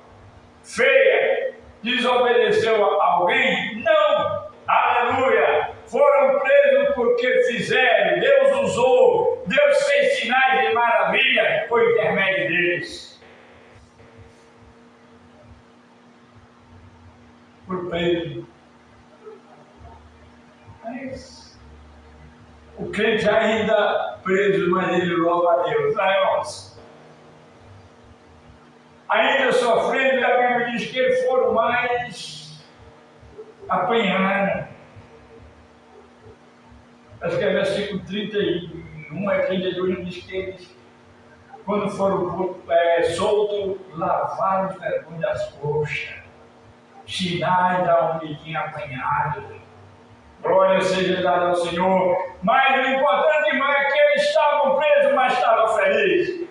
Feia? Desobedeceu a alguém? Não! Aleluia! Foram presos porque fizeram, Deus usou, Deus fez sinais de maravilha por intermédio deles. Por preso. Mas o crente ainda preso, mas ele louva a Deus. Irmãos, ainda sofrendo, a Bíblia diz que eles foram mais apanhados. Acho que é versículo 31, 32, diz que eles quando foram soltos, lavaram os vergonhos das coxas, sinais da onde tinha apanhado. Glória seja dada ao Senhor. Mas o importante, irmão, é que eles estavam presos, mas estavam felizes.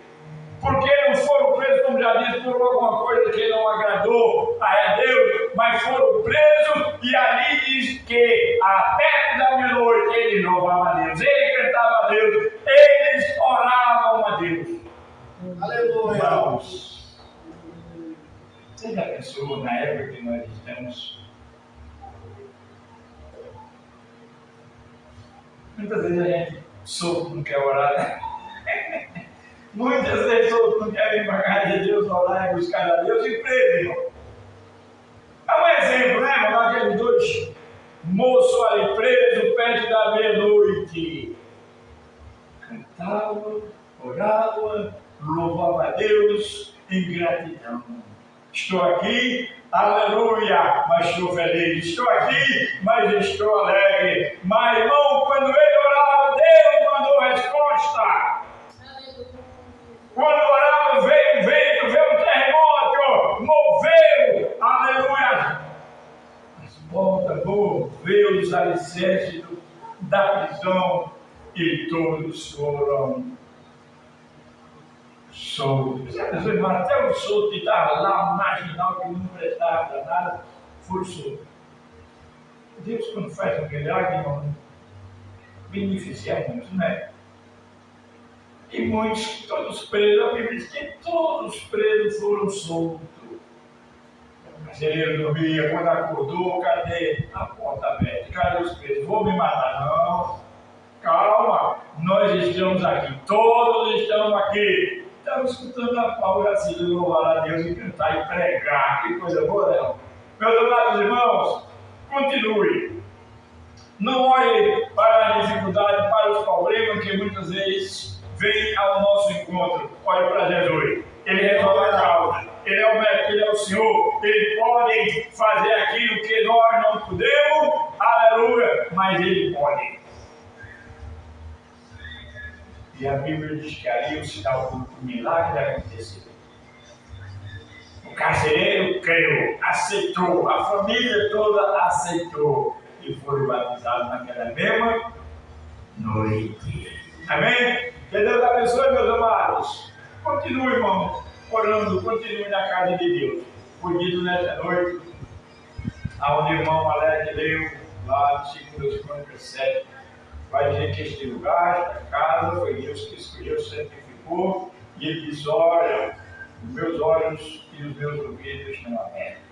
Porque não foram presos, como já disse, por alguma coisa que não agradou a Deus, mas foram presos, e ali diz que, perto da meia-noite, eles louvavam a Deus, eles cantavam a Deus, eles oravam a Deus. Aleluia. Irmãos, você já pensou na época que nós estamos? Muitas vezes a gente solto não quer orar, né? Muitas vezes solto não quer vir para a casa de Deus orar e buscar a Deus e preso, irmão. É um exemplo, né, irmão? Aqueles dois moços ali presos perto da meia-noite. Cantavam, oravam, louvavam a Deus em gratidão. Estou aqui, aleluia, mas estou feliz. Estou aqui, mas estou alegre. Mas, irmão, quando ele orava, Deus mandou resposta. Quando orava, veio um vento, veio um terremoto, moveu, aleluia. As portas moveu os alicerces da prisão e todos foram soltos. Até o solto que estava lá, marginal, que não prestava para nada, foi solto. Deus, quando faz um milagre, irmão, beneficia muito, né? E muitos, todos presos, a Bíblia diz que todos os presos foram soltos. O carcereiro dormia, quando acordou, cadê a porta aberta? Cadê os presos? Vou me matar? Não. Calma, nós estamos aqui, todos estamos aqui. Estamos escutando a Paula assim, louvar a Deus e cantar e pregar. Que coisa boa, não? Meus amados irmãos, continue. Não olhe para a dificuldade, para os problemas que muitas vezes vêm ao nosso encontro. Olhe para Jesus. Ele resolve a causa. Ele é o médico, Ele é o Senhor. Ele pode fazer aquilo que nós não podemos. Aleluia. Mas Ele pode. E a Bíblia diz que ali o sinal do milagre aconteceu. O carcereiro creu, aceitou, a família toda aceitou e foram batizados naquela mesma noite. Amém? Que Deus abençoe, meus amados. Continue, irmão, orando, continue na casa de Deus. Foi dito nessa noite, aonde o irmão Alex leu, lá no 2 Crônicas 7. Vai dizer que este lugar, esta casa, foi Deus que escolheu, santificou, e ele diz: olha, os meus olhos e os meus ouvidos estão abertos.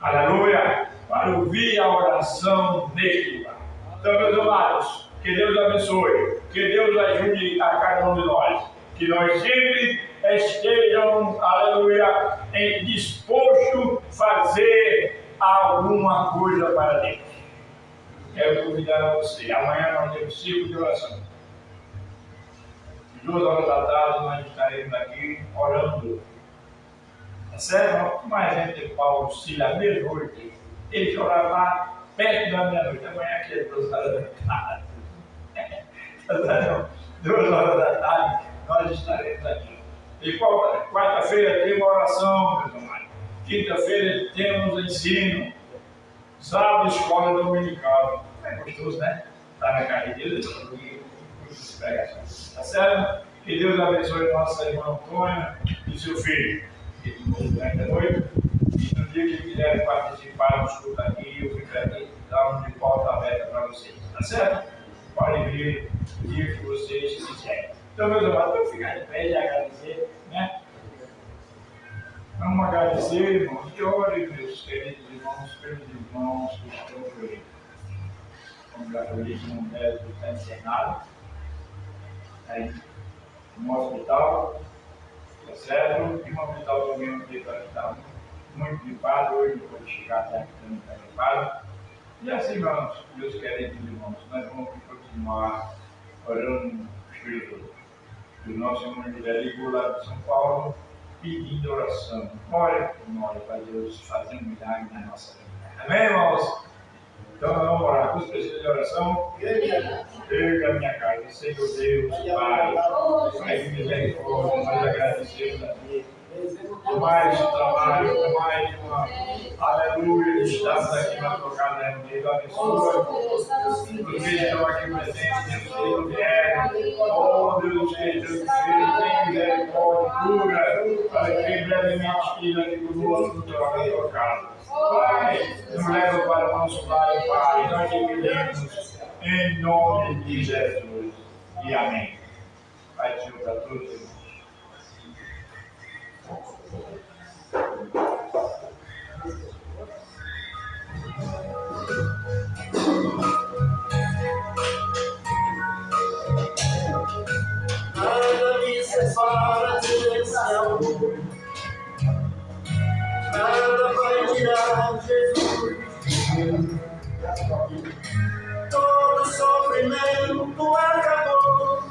Aleluia! Para ouvir a oração neste lugar. Então, meus amados, que Deus abençoe, que Deus ajude a cada um de nós, que nós sempre estejamos, aleluia, disposto a fazer alguma coisa para Deus. Quero convidar a você. Amanhã nós temos ciclo de oração. Às 2 horas da tarde nós estaremos aqui orando. Tá certo? Mas entre Paulo e Silas, à meia-noite, eles oraram lá perto da meia-noite. Amanhã aqui é 2 horas da tarde. Tá certo? 2 horas da tarde nós estaremos aqui. E quarta-feira tem uma oração, meus amados. Quinta-feira temos ensino. Sábado, escola dominical. É gostoso, né? Está na casa de Deus e pregações. Tá certo? Que Deus abençoe nossa irmã Antônia e seu filho. Que durante a noite. E no dia que quiserem participar do culto aqui, eu fico aqui, dá um de porta aberta para vocês. Tá certo? Podem vir o dia que vocês quiserem. Então, meus amados, vamos ficar de pé e agradecer, né? Vamos agradecer, irmãos, e ore, meus queridos irmãos, pelos irmãos que estão por aí. Como já foi dito, um médico está internado aí no hospital, tá certo? E no hospital também um dia está muito gripado, hoje não pode chegar até aqui também está gripado. E assim, meus queridos irmãos, nós vamos continuar orando do nosso irmão Federico lá de São Paulo, pedindo oração. Ore por nós, para Deus fazer um milagre na nossa vida. Amém, irmãos? Então nós vamos orar. Você precisa de oração? Erga a minha casa. Senhor Deus, Pai, Pai de misericórdia, nós agradecemos a Ti. Por mais trabalho, por mais uma aleluia, estamos aqui na tua casa, Deus abençoa. Porque estão aqui presentes, Deus, que vieram. Oh, Deus, que Deus, tem misericórdia, cura, para que brevemente esteja aqui conosco na tua casa. Pai, nos leva para o nosso lar, Pai, nós te pedimos em nome de Jesus. E amém. Pai, Senhor, para todos irmãos. Nada me separa desse amor, nada vai tirar Jesus. Todo sofrimento acabou.